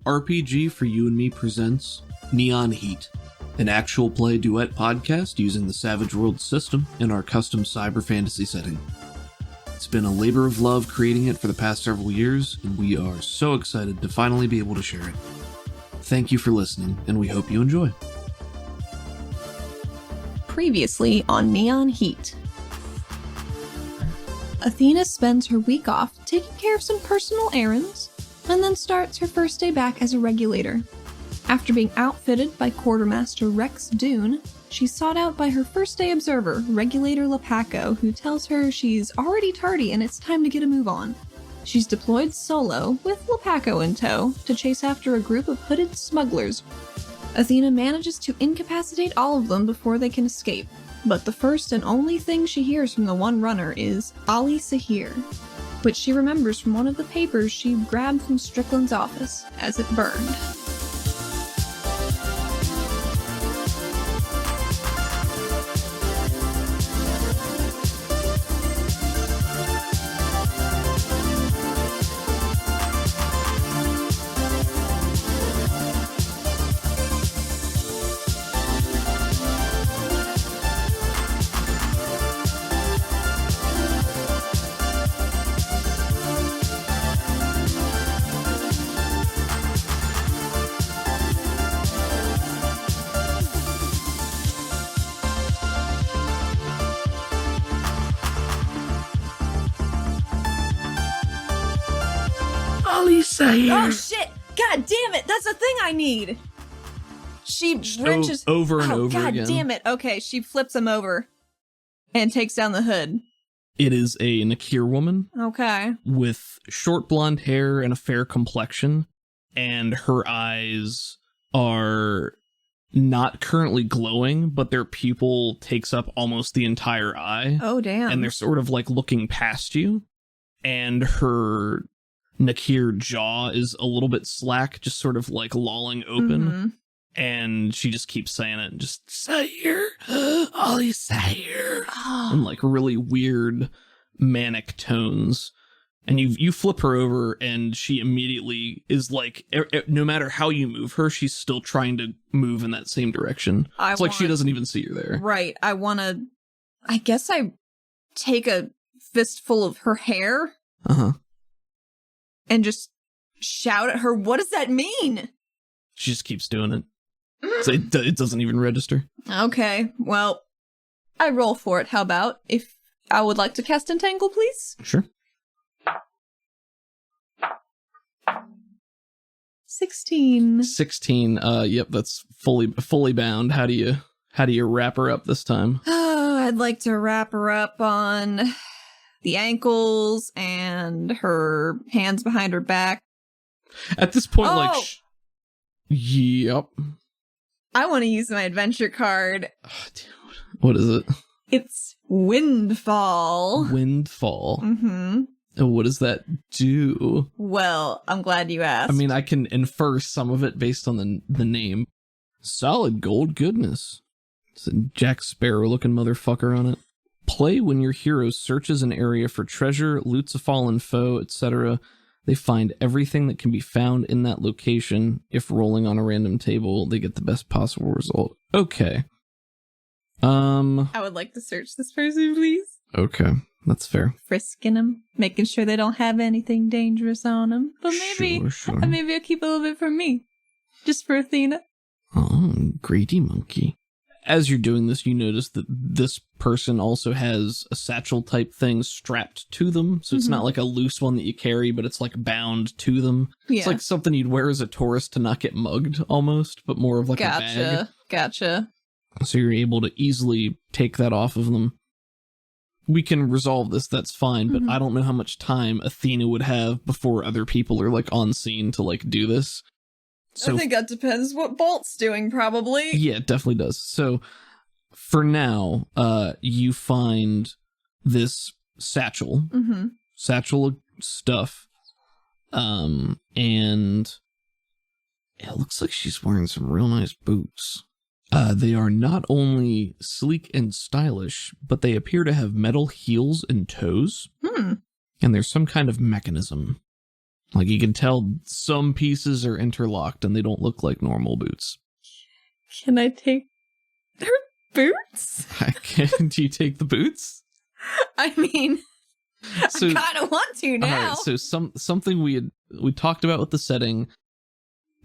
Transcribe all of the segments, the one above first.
RPG for You and Me presents Neon Heat, an actual play duet podcast using the Savage Worlds system in our custom cyber fantasy setting. It's been a labor of love creating it for the past several years, and we are so excited to finally be able to share it. Thank you for listening, and we hope you enjoy. Previously on Neon Heat. Athena spends her week off taking care of some personal errands, and then starts her first day back as a regulator. After being outfitted by Quartermaster Rex Dune, she's sought out by her first day observer, Regulator Lepaco, who tells her she's already tardy and it's time to get a move on. She's deployed solo, with Lepaco in tow, to chase after a group of hooded smugglers. Athena manages to incapacitate all of them before they can escape, but the first and only thing she hears from the one runner is Ali Sahir, which she remembers from one of the papers she grabbed from Strickland's office as it burned. Oh shit! God damn it! That's the thing I need! She wrenches... over and over God again. God damn it! Okay, she flips him over and takes down the hood. It is a Nakir woman Okay. with short blonde hair and a fair complexion, and her eyes are not currently glowing, but their pupil takes up almost the entire eye. Oh, damn. And they're sort of like looking past you, and her Nakir jaw is a little bit slack, just sort of like lolling open, and she just keeps saying it, just Sahir, Ali Sahir, in like really weird manic tones. And you flip her over, and she immediately is like, no matter how you move her, she's still trying to move in that same direction. It's like she doesn't even see you there. Right. I guess I take a fistful of her hair. And just shout at her, what does that mean? She just keeps doing it. So it doesn't even register. Okay, well, I roll for it. How about if I would like to cast Entangle, please? Sure. 16. 16. Yep, that's fully bound. How do you wrap her up this time? Oh, I'd like to wrap her up on the ankles and her hands behind her back. At this point, yep. I want to use my adventure card. Oh, dude. What is it? It's Windfall. Windfall. Mm-hmm. And what does that do? Well, I'm glad you asked. I mean, I can infer some of it based on the name. Solid gold goodness. It's a Jack Sparrow looking motherfucker on it. Play when your hero searches an area for treasure, loots a fallen foe, etc. They find everything that can be found in that location. If rolling on a random table, they get the best possible result. Okay. I would like to search this person, please. Okay, that's fair. Frisking them, making sure they don't have anything dangerous on them. But maybe, Sure. maybe I'll keep a little bit for me. Just for Athena. Oh, greedy monkey. As you're doing this, you notice that this person also has a satchel type thing strapped to them. So it's not like a loose one that you carry, but it's like bound to them. Yeah. It's like something you'd wear as a tourist to not get mugged almost, but more of like a bag. Gotcha. So you're able to easily take that off of them. We can resolve this, that's fine, but I don't know how much time Athena would have before other people are like on scene to like do this. So, I think that depends what Bolt's doing, probably. Yeah, it definitely does. So, for now, you find this satchel. Satchel of stuff. And it looks like she's wearing some real nice boots. They are not only sleek and stylish, but they appear to have metal heels and toes. And there's some kind of mechanism. Like, you can tell some pieces are interlocked and they don't look like normal boots. Can I take her boots? Do you take the boots? I mean, So, I kind of want to now. all right, so something we talked about with the setting,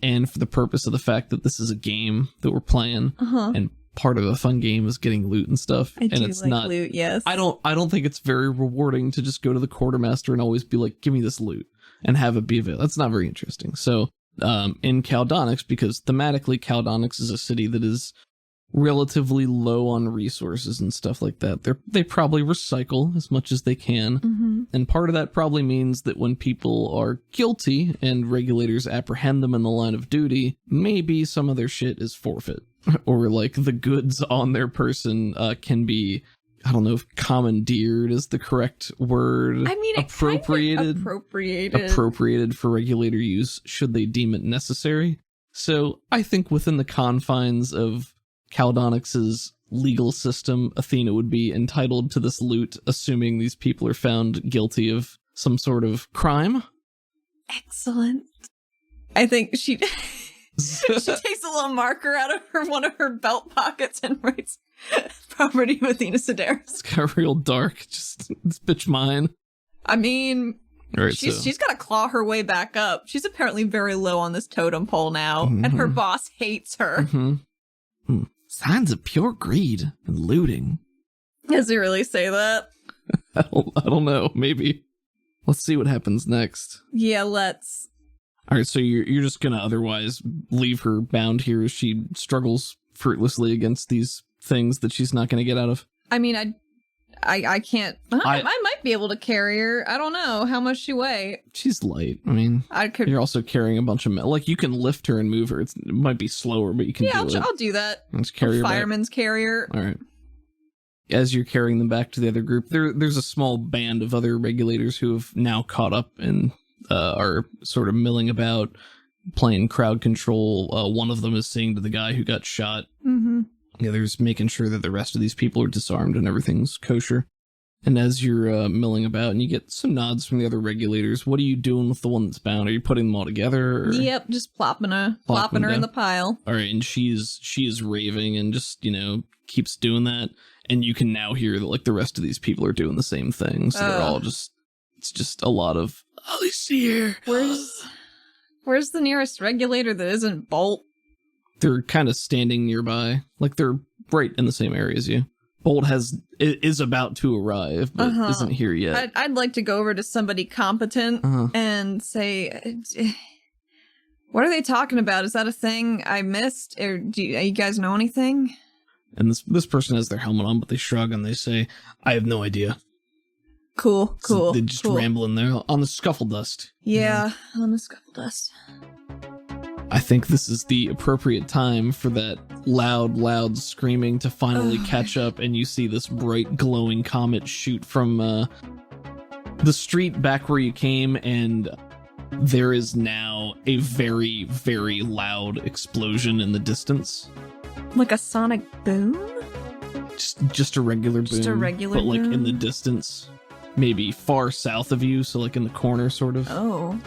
and for the purpose of the fact that this is a game that we're playing, and part of a fun game is getting loot and stuff. I and do it's like not loot, yes. I don't think it's very rewarding to just go to the quartermaster and always be like, give me this loot and have it be available. That's not very interesting. So in Caldonix, because thematically Caldonix is a city that is relatively low on resources and stuff like that, they probably recycle as much as they can. And part of that probably means that when people are guilty and regulators apprehend them in the line of duty, maybe some of their shit is forfeit. Or like the goods on their person can be, I don't know if commandeered is the correct word. I mean, appropriated for regulator use should they deem it necessary. So I think within the confines of Caldonix's legal system, Athena would be entitled to this loot, assuming these people are found guilty of some sort of crime. Excellent. I think she takes a little marker out of one of her belt pockets and writes property of Athena Sedaris. It's got real dark. Just, this bitch mine. I mean, right, she's got to claw her way back up. She's apparently very low on this totem pole now, and her boss hates her. Signs of pure greed and looting. Does he really say that? I don't know. Maybe. Let's see what happens next. Yeah, let's. All right, so you're just gonna otherwise leave her bound here as she struggles fruitlessly against these things that she's not gonna get out of? I mean, I can't. I might be able to carry her. I don't know how much she weigh. She's light. I mean, I could. You're also carrying a bunch of like you can lift her and move her. It might be slower, but you can. Yeah, do it. I'll do that. Let's carry her fireman's back. carrier. All right. As you're carrying them back to the other group, there's a small band of other regulators who have now caught up and are sort of milling about, playing crowd control. One of them is saying to the guy who got shot. The other's making sure that the rest of these people are disarmed and everything's kosher. And as you're milling about and you get some nods from the other regulators, what are you doing with the one that's bound? Are you putting them all together? Or? Yep, just plopping her in the pile. All right, and she is raving and just, keeps doing that. And you can now hear that like the rest of these people are doing the same thing. So they're all it's just a lot of, oh, he's here. Where's the nearest regulator that isn't Bolt? They're kind of standing nearby. Like they're right in the same area as you. Bolt is about to arrive, but isn't here yet. I'd like to go over to somebody competent and say, what are they talking about? Is that a thing I missed? Or do you guys know anything? And this person has their helmet on, but they shrug and they say, I have no idea. Cool. So they're just rambling there on the scuffle dust. Yeah, on the scuffle dust. I think this is the appropriate time for that loud screaming to finally catch up, and you see this bright glowing comet shoot from the street back where you came, and there is now a very, very loud explosion in the distance. Like a sonic boom? Just a regular boom. Just a regular but like boom? in the distance. Maybe far south of you, so like in the corner sort of. Oh.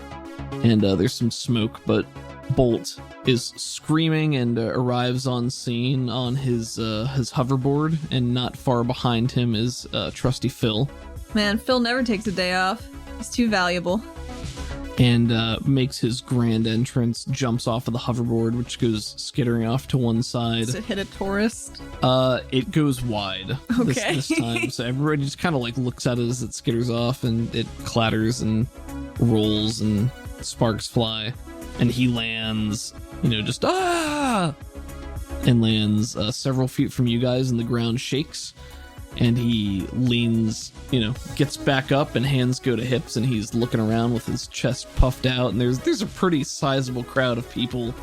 And there's some smoke, but Bolt is screaming and arrives on scene on his hoverboard, and not far behind him is trusty Phil. Man, Phil never takes a day off. He's too valuable. And makes his grand entrance, jumps off of the hoverboard, which goes skittering off to one side. Does it hit a tourist? It goes wide this time. So everybody just kind of like looks at it as it skitters off, and it clatters and rolls and sparks fly. And he lands, just and lands several feet from you guys, and the ground shakes. And he leans, gets back up, and hands go to hips, and he's looking around with his chest puffed out. And there's a pretty sizable crowd of people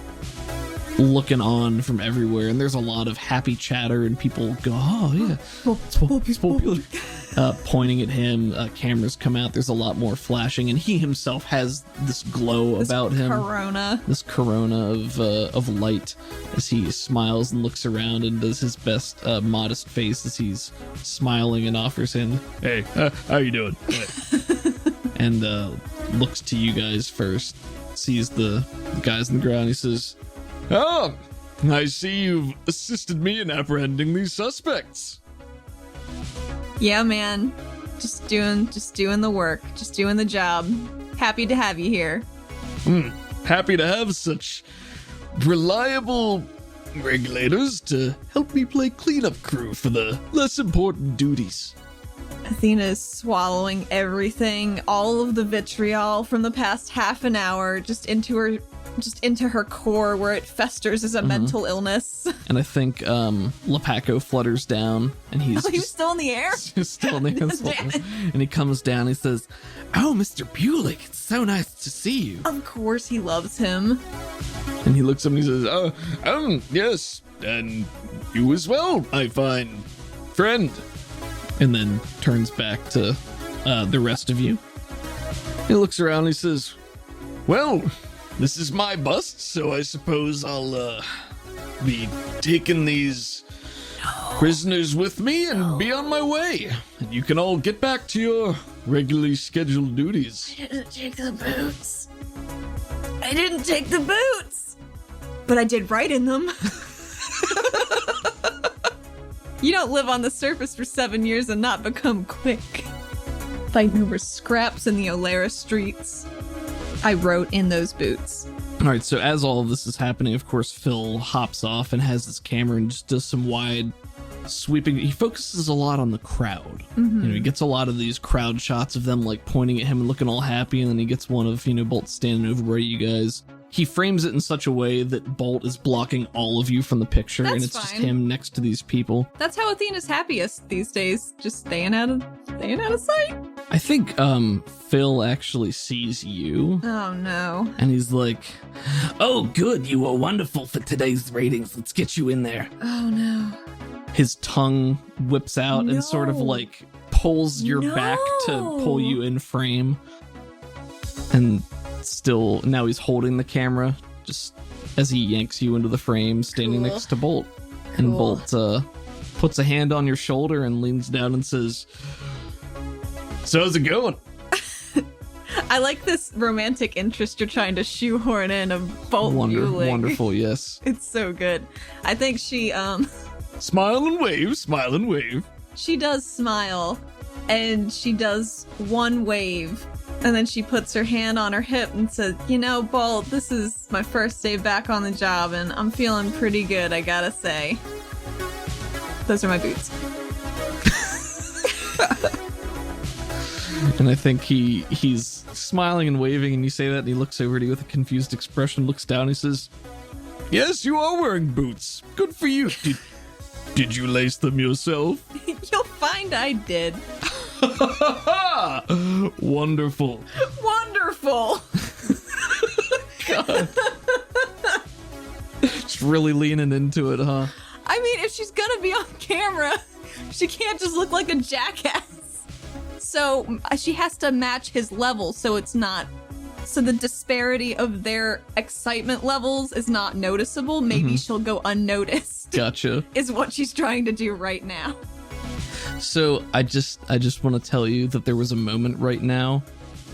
looking on from everywhere, and there's a lot of happy chatter, and people go, oh yeah, it's popular. Pointing at him, cameras come out, there's a lot more flashing, and he himself has this glow about him. This corona of light, as he smiles and looks around and does his best modest face as he's smiling and offers him, hey, how you doing? And looks to you guys first, sees the guys in the ground. He says, "Ah, I see you've assisted me in apprehending these suspects." Yeah, man. Just doing the work, just doing the job. Happy to have you here. Happy to have such reliable regulators to help me play cleanup crew for the less important duties. Athena is swallowing everything, all of the vitriol from the past half an hour, just into her core where it festers as a mental illness. And I think Lepaco flutters down, and he's still in the air? He's still in the air. And he comes down, and he says, "Oh, Mr. Bulick, it's so nice to see you." Of course he loves him. And he looks up and he says, yes, and you as well, my fine friend." And then turns back to the rest of you. He looks around and he says, "Well, this is my bust, so I suppose I'll be taking these prisoners with me and be on my way. And you can all get back to your regularly scheduled duties." I didn't take the boots! But I did write in them. You don't live on the surface for 7 years and not become quick. Fighting over scraps in the Olara streets. I wrote in those boots. All right, so as all of this is happening, of course, Phil hops off and has his camera and just does some wide sweeping. He focuses a lot on the crowd. He gets a lot of these crowd shots of them like pointing at him and looking all happy, and then he gets one of, Bolt standing over where you guys. He frames it in such a way that Bolt is blocking all of you from the picture, and it's just him next to these people. That's how Athena's happiest these days, just staying out of sight. I think Phil actually sees you. Oh no. And he's like, "Oh good, you were wonderful for today's ratings. Let's get you in there." Oh no. His tongue whips out and sort of like pulls your back to pull you in frame. And still, now he's holding the camera just as he yanks you into the frame, standing next to Bolt. And Bolt puts a hand on your shoulder and leans down and says, "So how's it going?" I like this romantic interest you're trying to shoehorn in of Bolt Bulick. Wonderful, yes. It's so good. I think she Smile and wave, smile and wave. She does smile, and she does one wave, and then she puts her hand on her hip and says, "Bolt, this is my first day back on the job, and I'm feeling pretty good, I gotta say." Those are my boots. And I think he's smiling and waving, and you say that, and he looks over to you with a confused expression, looks down, and he says, "Yes, you are wearing boots. Good for you. Did you lace them yourself?" You'll find I did. Wonderful. Wonderful. God. Just really leaning into it, huh? I mean, if she's gonna be on camera, she can't just look like a jackass. So she has to match his level, so the disparity of their excitement levels is not noticeable. Maybe she'll go unnoticed. Gotcha. Is what she's trying to do right now. So I just want to tell you that there was a moment right now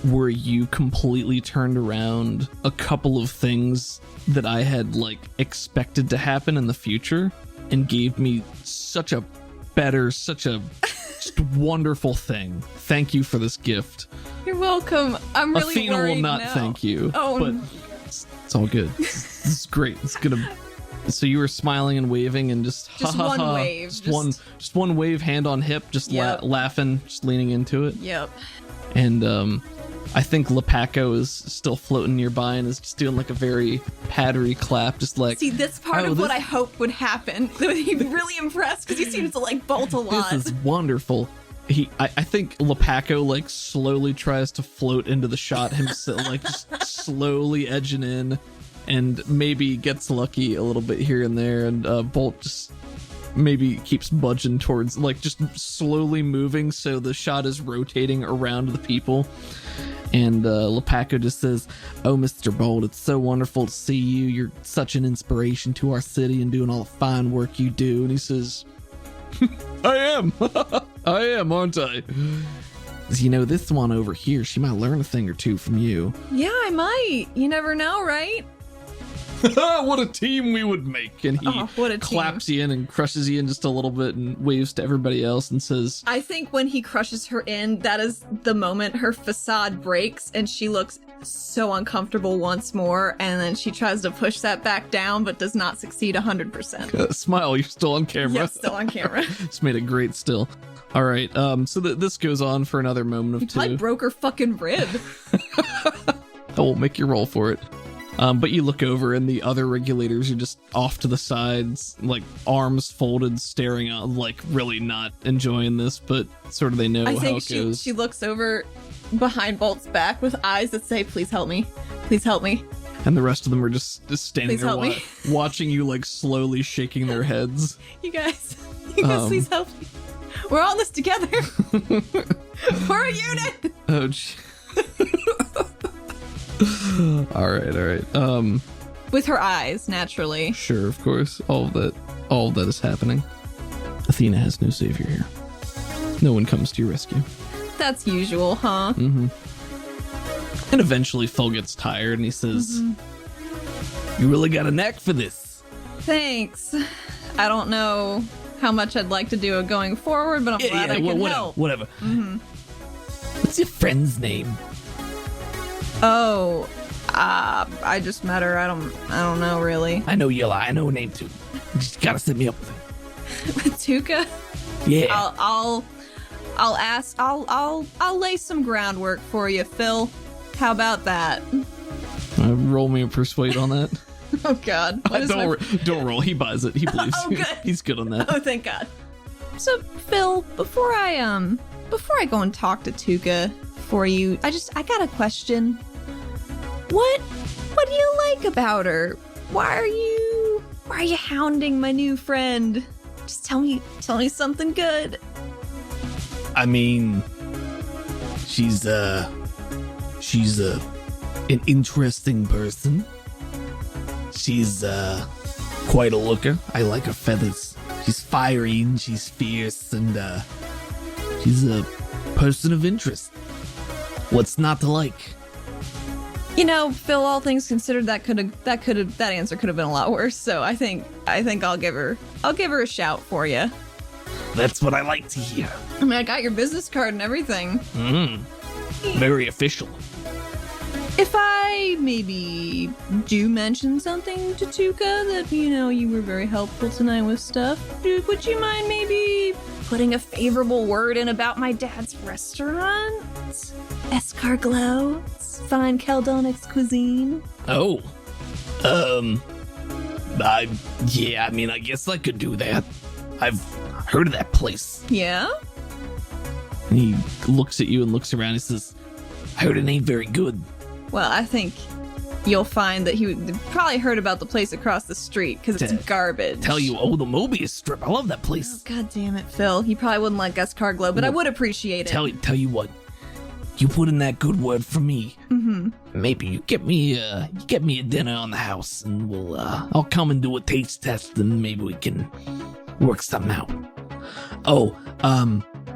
where you completely turned around a couple of things that I had expected to happen in the future and gave me such a just wonderful thing. Thank you for this gift. You're welcome. I'm really Athena worried will not now. thank you. Oh, but it's all good. This is great. It's gonna. So you were smiling and waving and just one wave, just one wave, hand on hip, just laughing, just leaning into it. Yep. And I think Lepaco is still floating nearby and is just doing a very pattery clap, just like. See, that's part of what I hoped would happen. He'd be really impressed because he seems to Bolt a lot. This is wonderful. I think Lepaco slowly tries to float into the shot himself, just slowly edging in, and maybe gets lucky a little bit here and there, and Bolt just maybe keeps budging towards, just slowly moving so the shot is rotating around the people. And Lepaco just says, "Oh, Mr. Bolt, it's so wonderful to see you. You're such an inspiration to our city and doing all the fine work you do." And he says, "I am. I am, aren't I?" You know, this one over here, she might learn a thing or two from you. Yeah, I might. You never know, right? What a team we would make. And he claps you in and crushes you in just a little bit and waves to everybody else and says, I think when he crushes her in, that is the moment her facade breaks and she looks so uncomfortable once more, and then she tries to push that back down but does not succeed 100%. Smile, you're still on camera. Yep, still on camera. It's made it great still. All right, so this goes on for another moment of two. I broke her fucking rib. I won't make you roll for it. But you look over and the other regulators are just off to the sides, like arms folded, staring out, like really not enjoying this, but sort of they know how it goes. She looks over behind Bolt's back with eyes that say, please help me. Please help me. And the rest of them are just standing there watching you, like slowly shaking their heads. You guys please help me. We're all in this together. We're a unit. Oh, all right. With her eyes, naturally. Sure, of course. All of that is happening. Athena has no savior here. No one comes to your rescue. That's usual, huh? Mm-hmm. And eventually Phil gets tired and he says, You really got a knack for this. Thanks. I don't know how much I'd like to do it going forward, but I'm glad I can help. Whatever. Mm-hmm. What's your friend's name? Oh, I just met her. I don't know really. I know you lie. I know her name too. You just gotta set me up with her. Tuca? Yeah. I'll ask. I'll lay some groundwork for you, Phil. How about that? Roll me a persuade on that. Oh God! Don't roll. He buys it. He believes. Oh, good. He's good on that. Oh, thank God. So, Phil, before I go and talk to Tuca for you, I got a question. What do you like about her? Why are you hounding my new friend? Just tell me something good. I mean, she's an interesting person. She's quite a looker. I like her feathers. She's fiery and she's fierce, and she's a person of interest. What's not to like? You know, Phil, all things considered, that answer could have been a lot worse. So I think I'll give her a shout for you. That's what I like to hear. I mean, I got your business card and everything. Very official. If I maybe do mention something to Tuca that, you were very helpful tonight with stuff, would you mind maybe putting a favorable word in about my dad's restaurant? Escargot, fine Caldonics cuisine. Oh. I guess I could do that. I've heard of that place. Yeah? And he looks at you and looks around and says, I heard it ain't very good. Well, I think you'll find that he probably heard about the place across the street because it's garbage. Tell you, the Mobius Strip. I love that place. Oh, God damn it, Phil. He probably wouldn't like Escargot, but I would appreciate it. Tell you what. You put in that good word for me. Mm-hmm. Maybe you get me a dinner on the house, and I'll come and do a taste test, and maybe we can work something out. Oh,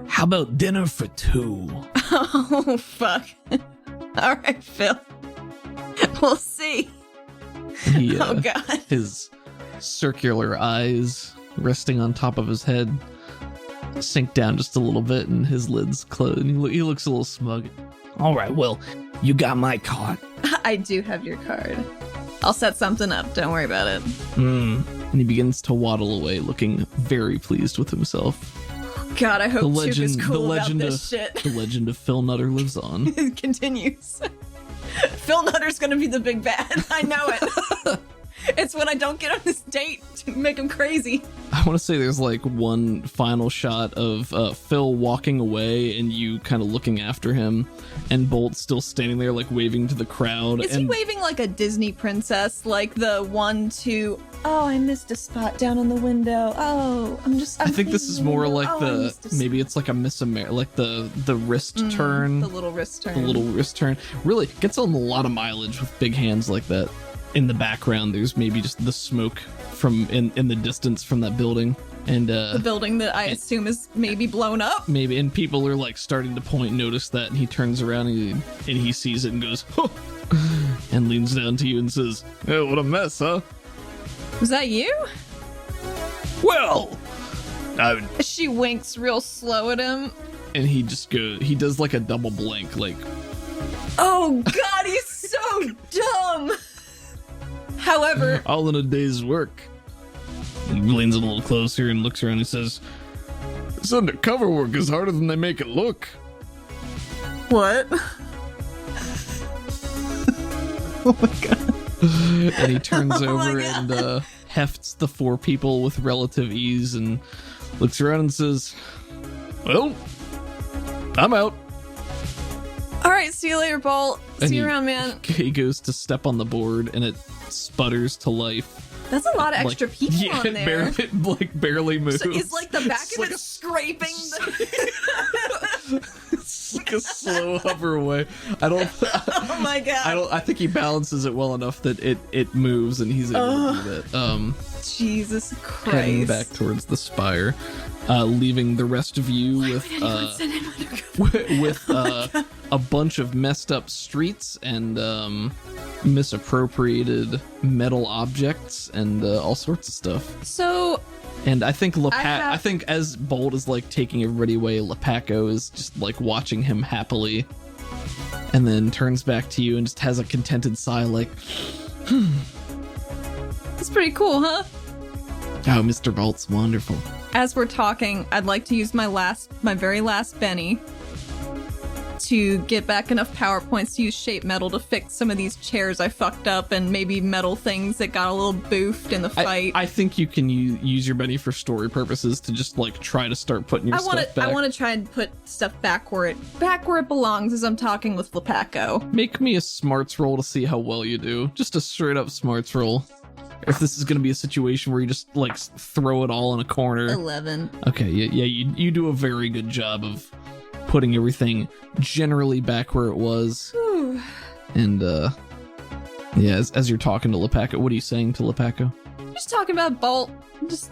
how about dinner for two? Oh, fuck. All right, Phil. We'll see. Oh, God. His circular eyes resting on top of his head sink down just a little bit, and his lids close, and he looks a little smug. All right, well, you got my card. I do have your card. I'll set something up. Don't worry about it. And he begins to waddle away, looking very pleased with himself. God, I hope Tuca's cool about this shit. The legend of Phil Nutter lives on. It continues. Phil Nutter's gonna be the big bad. I know it. It's when I don't get on this date to make him crazy. I want to say there's like one final shot of Phil walking away and you kind of looking after him, and Bolt still standing there like waving to the crowd. Is he waving like a Disney princess, like the one to, oh, I missed a spot down in the window. Oh, I think this is more like maybe it's like a Miss America, like the wrist turn. The little wrist turn. The little wrist turn. Really gets on a lot of mileage with big hands like that. in the background, there's maybe just the smoke from in the distance from that building. And the building that I assume is maybe blown up. Maybe, and people are like starting to notice that, and he turns around and he sees it and goes, huh, and leans down to you and says, "Oh, what a mess, huh?" Was that you? Well, she winks real slow at him. And he does like a double blink, like, oh God, he's so dumb. However, all in a day's work. He leans a little closer and looks around and says, "This undercover work is harder than they make it look." What? Oh my God. And he turns over and hefts the 4 people with relative ease and looks around and says, "Well, I'm out." All right, see you later, Bolt. See you around, man. He goes to step on the board and it sputters to life. That's a lot of extra people on there. It barely moves. So is like the back of it scraping It's like a slow hover away. Oh my God. I think he balances it well enough that it moves and he's able to do that. Jesus Christ. Heading back towards the spire, leaving the rest of you with a bunch of messed up streets and misappropriated metal objects and all sorts of stuff. So, and I think I think as Bolt is like taking everybody away, Lepaco is just like watching him happily, and then turns back to you and just has a contented sigh, like, It's pretty cool, huh? Oh, Mr. Bolt's wonderful. As we're talking, I'd like to use my very last Benny to get back enough power points to use shape metal to fix some of these chairs I fucked up and maybe metal things that got a little boofed in the fight. I think you can use your Benny for story purposes to just like try to start putting your stuff back. I want to try and put stuff back where it belongs as I'm talking with Lepaco. Make me a smarts roll to see how well you do. Just a straight up smarts roll. If this is going to be a situation where you just like throw it all in a corner. 11. Okay, yeah, you do a very good job of putting everything generally back where it was. Whew. And yeah, as you're talking to Lepaco, what are you saying to Lepaco? Just talking about Bolt. Just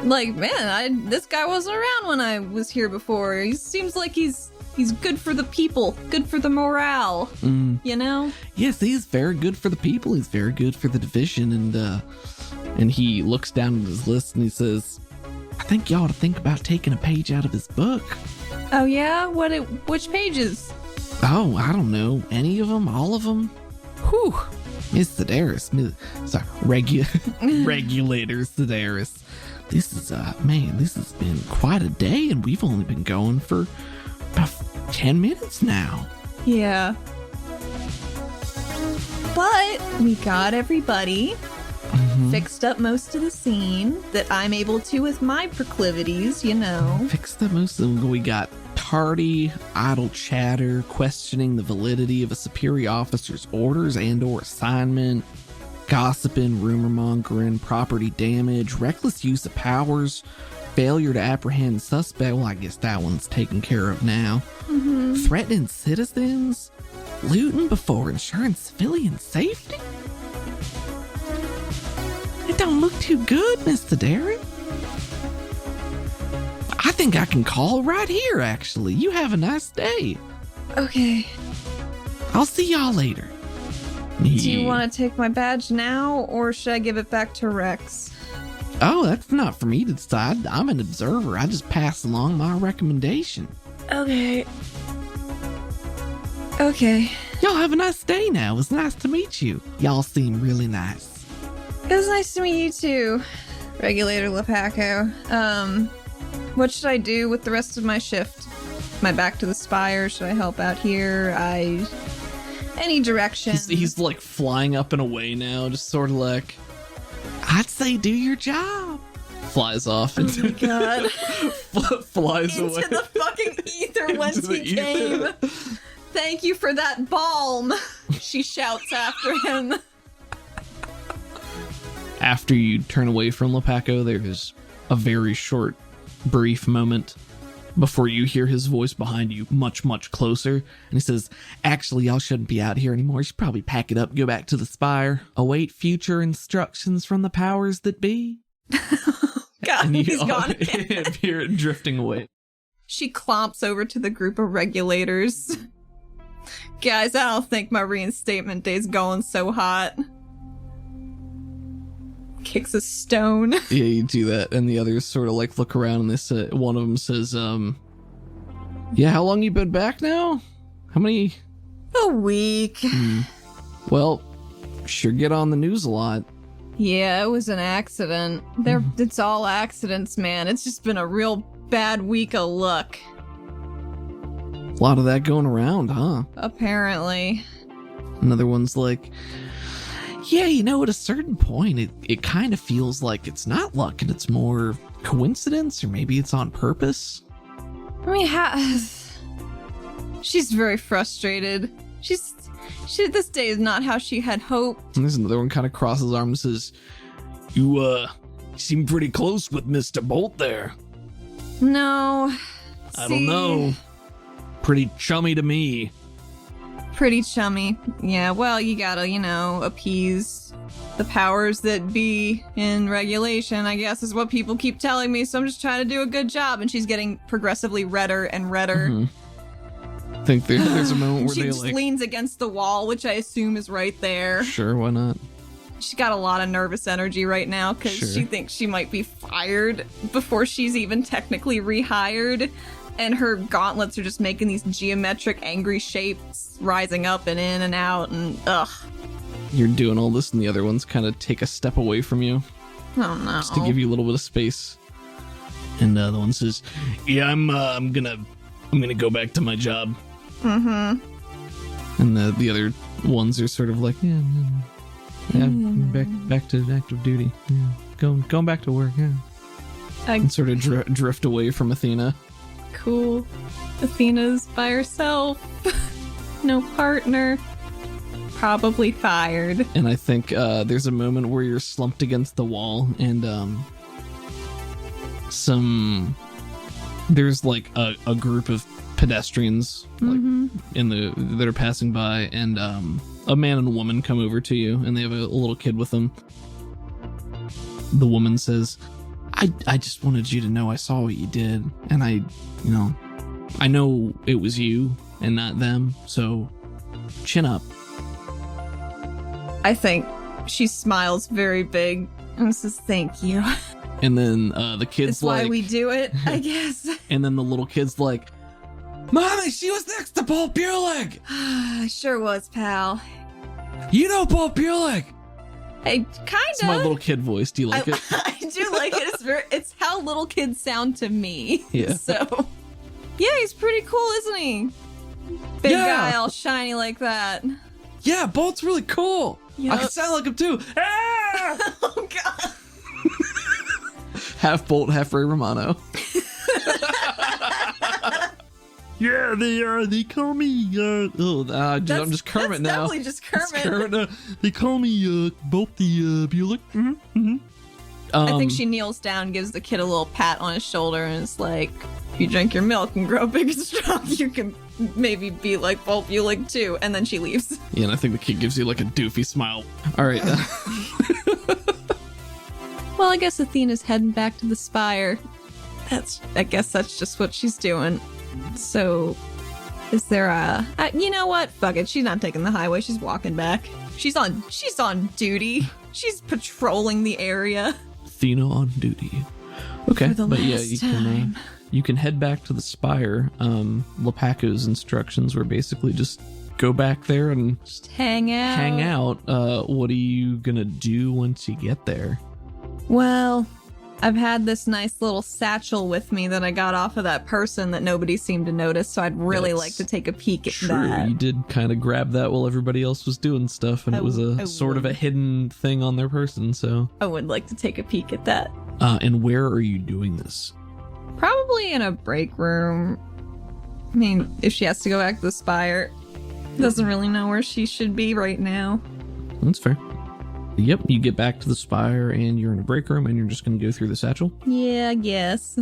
like, man, this guy wasn't around when I was here before. He seems like he's good for the people, good for the morale, you know? Yes, he is very good for the people. He's very good for the division. And he looks down at his list and he says, "I think you ought to think about taking a page out of his book." Oh yeah? Which pages? Oh, I don't know. Any of them? All of them? Whew. Miss Sedaris. Sorry, Regulator Sedaris. This is, this has been quite a day, and we've only been going for about 10 minutes now. Yeah. But we got everybody. Fixed up most of the scene that I'm able to with my proclivities, you know. Fixed up most of them. We got tardy, idle chatter, questioning the validity of a superior officer's orders and or assignment, gossiping, rumor mongering, property damage, reckless use of powers, failure to apprehend suspect. Well, I guess that one's taken care of now. Threatening citizens, looting before ensuring civilian safety. It don't look too good, Mr. Darren. I think I can call right here, actually. You have a nice day. Okay. I'll see y'all later. Do you want to take my badge now, or should I give it back to Rex? Oh, that's not for me to decide. I'm an observer. I just pass along my recommendation. Okay. Okay. Y'all have a nice day now. It was nice to meet you. Y'all seem really nice. It was nice to meet you too, Regulator Lepaco. What should I do with the rest of my shift? Am I back to the spire? Should I help out here? Any direction? He's like flying up and away now, just sort of like, I'd say do your job. Flies off. Oh my God. Flies away. Into the fucking ether whence he came. Thank you for that balm, she shouts after him. After you turn away from Lepaco, there's a very short, brief moment before you hear his voice behind you much, much closer. And he says, actually, y'all shouldn't be out here anymore. You should probably pack it up, go back to the spire, await future instructions from the powers that be. God, And he's gone again. Appear drifting away. She clomps over to the group of regulators. Guys, I don't think my reinstatement day's going so hot. Kicks a stone. Yeah, you do that, and the others sort of like look around, and this one of them says, yeah, how long you been back now? How many? A week. Well, sure get on the news a lot. Yeah, it was an accident. It's all accidents, man. It's just been a real bad week of luck. A lot of that going around, huh? Apparently. Another one's like, yeah, you know, at a certain point, it kind of feels like it's not luck and it's more coincidence, or maybe it's on purpose. I mean, she's very frustrated. This day is not how she had hoped. And there's another one kind of crosses arms and says, you seem pretty close with Mr. Bolt there. No. I don't know. Pretty chummy to me. Pretty chummy. Yeah, well, you gotta, appease the powers that be in regulation, I guess, is what people keep telling me, so I'm just trying to do a good job, and she's getting progressively redder and redder. Mm-hmm. I think there's a moment where she they just leans against the wall, which I assume is right there. Sure, why not? She's got a lot of nervous energy right now, because she thinks she might be fired before she's even technically rehired. And her gauntlets are just making these geometric angry shapes rising up and in and out, and ugh. You're doing all this and the other ones kind of take a step away from you. Oh no. Just to give you a little bit of space. And the other one says, yeah, I'm gonna go back to my job. Mm-hmm. And the other ones are sort of like, back to active duty. Yeah, going back to work, yeah. And sort of drift away from Athena. Cool. Athena's by herself. No partner. Probably fired. And I think there's a moment where you're slumped against the wall, and there's like a group of pedestrians that are passing by, and a man and a woman come over to you, and they have a little kid with them. The woman says, I just wanted you to know I saw what you did, and I know it was you and not them, so chin up. I think she smiles very big and says, thank you. And then the kid's That's why we do it, I guess. And then the little kid's like, Mommy, she was next to Paul Buerlich! Sure was, pal. You know Paul Buerlich! Hey, kinda. It's my little kid voice. Do you like it? I do like it. It's how little kids sound to me. Yeah. So, yeah, he's pretty cool, isn't he? Big guy, all shiny like that. Yeah, Bolt's really cool. Yep. I can sound like him too. Ah! Oh God. Half Bolt, half Ray Romano. Yeah, they call me I'm just Kermit now. Definitely just Kermit. It's Kermit. They call me Bolt the Buerlich. I think she kneels down, gives the kid a little pat on his shoulder, and is like, if you drink your milk and grow big and strong, you can maybe be like Bolt Buerlich too. And then she leaves. Yeah, and I think the kid gives you like a doofy smile. All right. Well, I guess Athena's heading back to the spire. I guess that's just what she's doing. So, is there you know what? Fuck it. She's not taking the highway. She's walking back. She's on duty. She's patrolling the area. Athena on duty. Okay, but yeah, you can head back to the spire. Lepaco's instructions were basically just go back there and just hang out. What are you gonna do once you get there? Well, I've had this nice little satchel with me that I got off of that person that nobody seemed to notice, so I'd really like to take a peek at that. You did kind of grab that while everybody else was doing stuff, and it was a sort of a hidden thing on their person, so... I would like to take a peek at that. And where are you doing this? Probably in a break room. I mean, if she has to go back to the spire, doesn't really know where she should be right now. That's fair. Yep, you get back to the spire and you're in a break room and you're just going to go through the satchel. Yeah, I guess.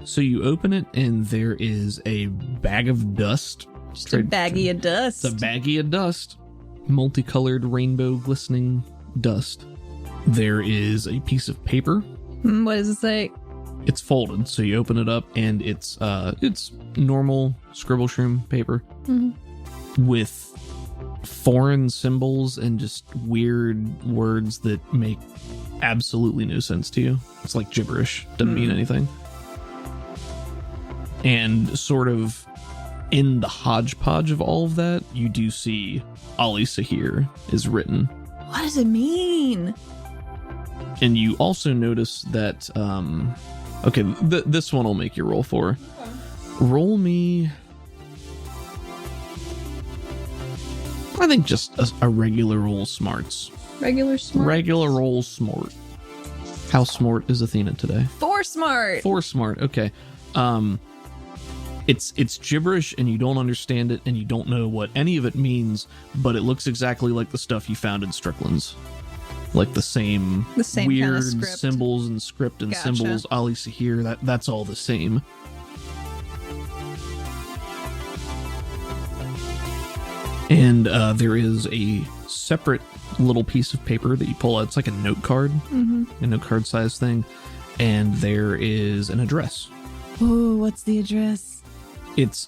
So you open it and there is a bag of dust. Just a baggie of dust. It's a baggie of dust. Multicolored, rainbow glistening dust. There is a piece of paper. What does it say? It's folded, so you open it up and it's normal scribble shroom paper with foreign symbols and just weird words that make absolutely no sense to you. It's like gibberish. Doesn't mean anything. And sort of in the hodgepodge of all of that, you do see Ali Sahir is written. What does it mean? And you also notice that, this one will make you roll for. Okay. Roll me, I think just a regular roll smarts. Regular smart? Regular roll smart. How smart is Athena today? 4 smart. 4 smart, okay. It's gibberish and you don't understand it and you don't know what any of it means, but it looks exactly like the stuff you found in Strickland's. Like the same weird kind of symbols and script and symbols. Ali Sahir, that's all the same. And there is a separate little piece of paper that you pull out. It's like a note card, a note card size thing. And there is an address. Oh, what's the address? It's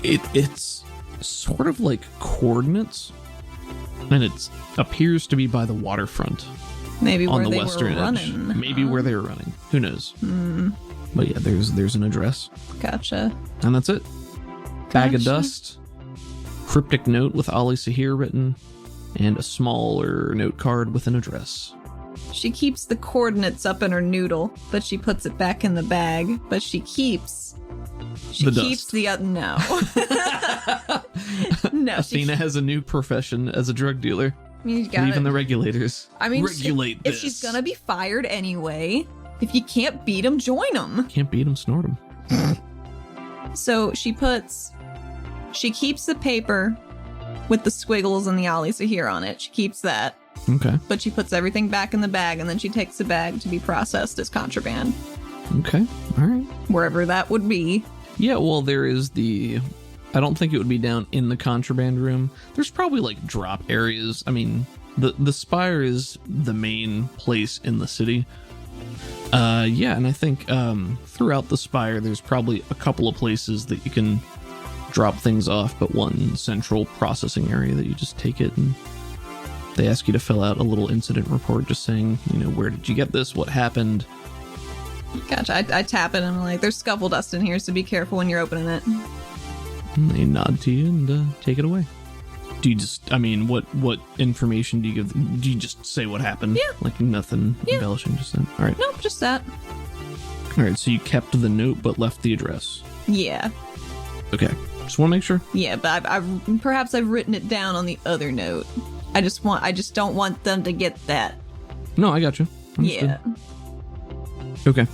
it's sort of like coordinates. And it appears to be by the waterfront. Maybe on where the they western were edge. running. Maybe where they were running. Who knows? But yeah, there's an address. Gotcha. And that's it. Bag of dust. Cryptic note with Ali Sahir written. And a smaller note card with an address. She keeps the coordinates up in her noodle, but she puts it back in the bag. But she keeps the dust. No. No. Athena has a new profession as a drug dealer. Even the regulators. Regulate this. If she's gonna be fired anyway, if you can't beat them, join them. Can't beat them, snort them. So she keeps the paper with the squiggles and the Ali Sahir on it. She keeps that. Okay. But she puts everything back in the bag, and then she takes the bag to be processed as contraband. Okay. All right. Wherever that would be. Yeah, well, there is I don't think it would be down in the contraband room. There's probably like drop areas. I mean, the spire is the main place in the city. Yeah, and I think throughout the spire, there's probably a couple of places that you can drop things off, but one central processing area that you just take it and they ask you to fill out a little incident report just saying, where did you get this? What happened? Gotcha. I tap it and I'm like, there's scuffle dust in here, so be careful when you're opening it. And they nod to you and take it away. Do you just, what information do you give? Do you just say what happened? Yeah. Like nothing embellishing, just that? All right. Nope, just that. All right, so you kept the note but left the address. Yeah. Okay. Just want to make sure. Yeah, but perhaps I've written it down on the other note. I just don't want them to get that. No, I got you. Understood. Yeah. Okay.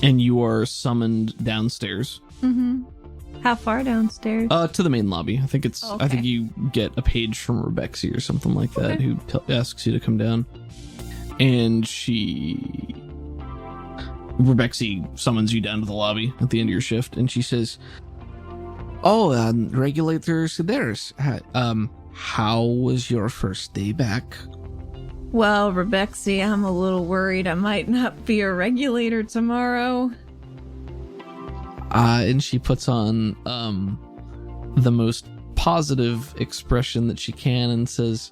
And you are summoned downstairs. Mm-hmm. How far downstairs? To the main lobby. I think I think you get a page from Rebexi or something like that who asks you to come down. And Rebexi summons you down to the lobby at the end of your shift, and she says, "Oh, regulators, there's how was your first day back?" Well, Rebexi, I'm a little worried I might not be a regulator tomorrow. And she puts on the most positive expression that she can and says,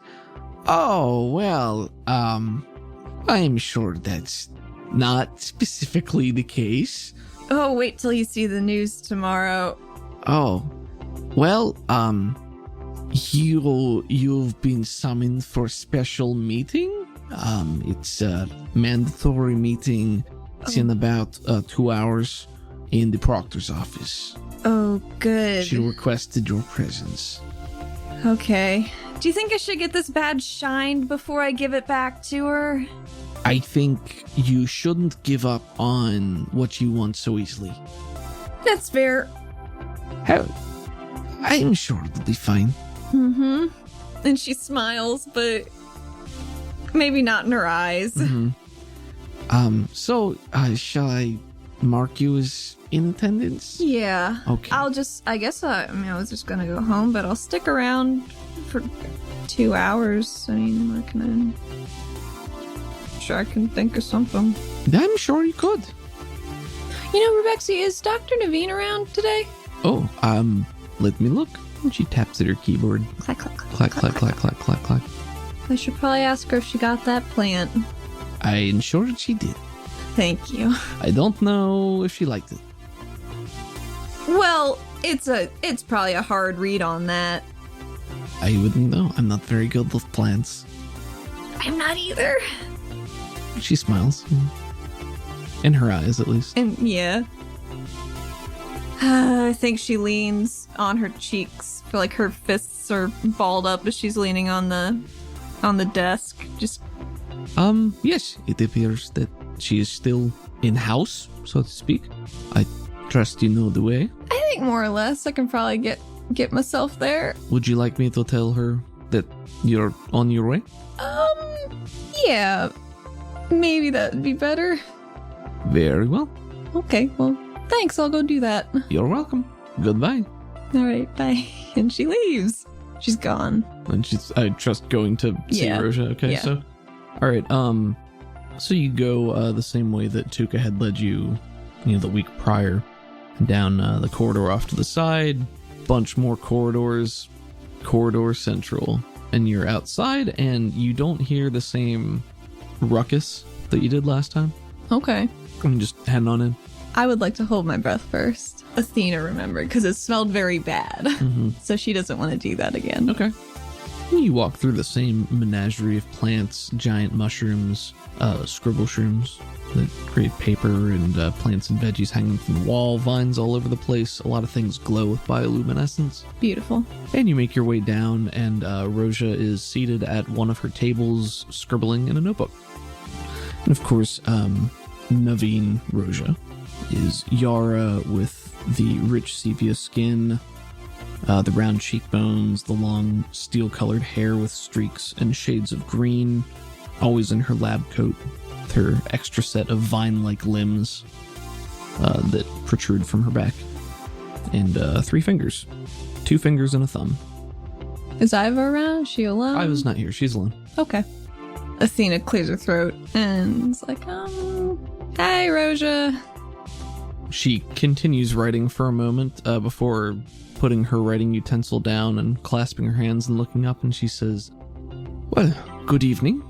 "Oh, well, I'm sure that's not specifically the case." Oh, wait till you see the news tomorrow. Oh, well, you've been summoned for a special meeting. It's a mandatory meeting. It's in about 2 hours in the proctor's office. Oh, good. She requested your presence. Okay. Do you think I should get this badge shined before I give it back to her? I think you shouldn't give up on what you want so easily. That's fair. I'm sure it'll be fine. Mm-hmm. And she smiles, but Maybe not in her eyes. Mm-hmm. Shall I mark you as in attendance? Yeah. Okay. I was just gonna go home, but I'll stick around for 2 hours. Sure I can think of something. I'm sure you could. Rebexy, is Dr. Naveen around today? Oh, let me look. And she taps at her keyboard. Clack, clack, Clack, clack, clack, clack, clack, clack. I should probably ask her if she got that plant. I ensured she did. Thank you. I don't know if she liked it. Well, it's probably a hard read on that. I wouldn't know. I'm not very good with plants. I'm not either. She smiles. In her eyes, at least. And yeah. I think she leans on her cheeks. I feel like her fists are balled up as she's leaning on the desk. Just yes, it appears that she is still in house, so to speak. I trust you know the way. I think more or less I can probably get myself there. Would you like me to tell her that you're on your way? Yeah. Maybe that'd be better. Very well. Okay, well, thanks. I'll go do that. You're welcome. Goodbye. All right, bye. And she leaves. She's gone. And she's, I trust, going to see Roja. Okay, yeah. So, all right. So you go the same way that Tuka had led you, the week prior, down the corridor off to the side. Bunch more corridors. Corridor central, and you're outside, and you don't hear the same ruckus that you did last time. Okay. I'm just heading on in. I would like to hold my breath first. Athena remembered, because it smelled very bad. Mm-hmm. So she doesn't want to do that again. Okay. You walk through the same menagerie of plants, giant mushrooms, scribble shrooms that create paper, and plants and veggies hanging from the wall, vines all over the place. A lot of things glow with bioluminescence. Beautiful. And you make your way down, and Roja is seated at one of her tables, scribbling in a notebook. And of course, Naveen Roja is Yara with the rich sepia skin, the round cheekbones, the long steel-colored hair with streaks and shades of green, always in her lab coat, with her extra set of vine-like limbs that protrude from her back, and 3 fingers. 2 fingers and a thumb. Is Iva around? Is she alone? Iva's not here. She's alone. Okay. Athena clears her throat and is like, hey, Roja. She continues writing for a moment before putting her writing utensil down and clasping her hands and looking up, and she says, well, good evening.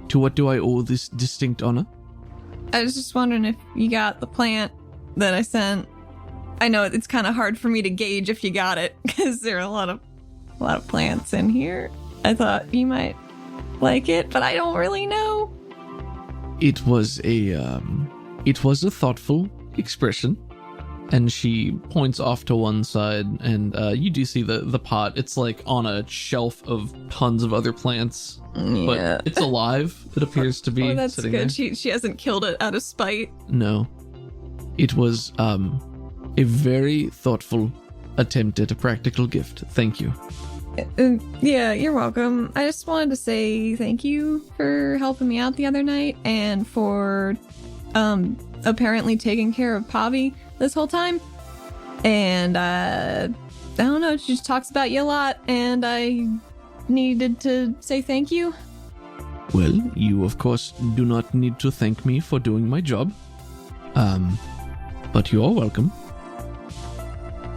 To what do I owe this distinct honor? I was just wondering if you got the plant that I sent. I know it's kind of hard for me to gauge if you got it, because there are a lot of plants in here. I thought you might like it, but I don't really know. It was a thoughtful expression, and she points off to one side, and you do see the pot. It's like on a shelf of tons of other plants, but it's alive. It appears to be. Oh, that's sitting good. there. She hasn't killed it out of spite. No, it was a very thoughtful attempt at a practical gift. Thank you. Yeah, you're welcome. I just wanted to say thank you for helping me out the other night and for apparently taking care of Pavi this whole time. And I don't know, she just talks about you a lot, and I needed to say thank you. Well, you of course do not need to thank me for doing my job. But you're welcome.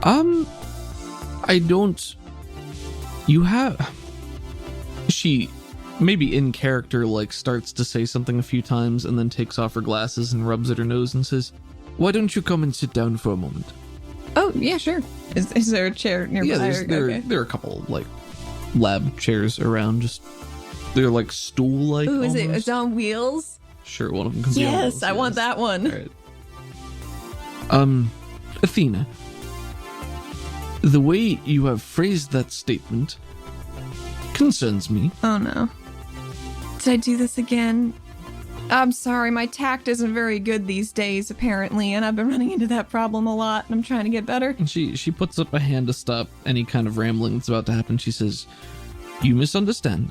I don't... You have... She, maybe in character, starts to say something a few times and then takes off her glasses and rubs at her nose and says, why don't you come and sit down for a moment? Oh, yeah, sure. Is there a chair nearby? Yeah, there are a couple, lab chairs around, just... They're, stool-like Ooh, almost. it's on wheels? Sure, one of them can be on Yes, wheels, I want that one. All right. Athena, the way you have phrased that statement concerns me. Oh no. Did I do this again? I'm sorry, my tact isn't very good these days, apparently, and I've been running into that problem a lot, and I'm trying to get better. And she puts up a hand to stop any kind of rambling that's about to happen. She says, you misunderstand.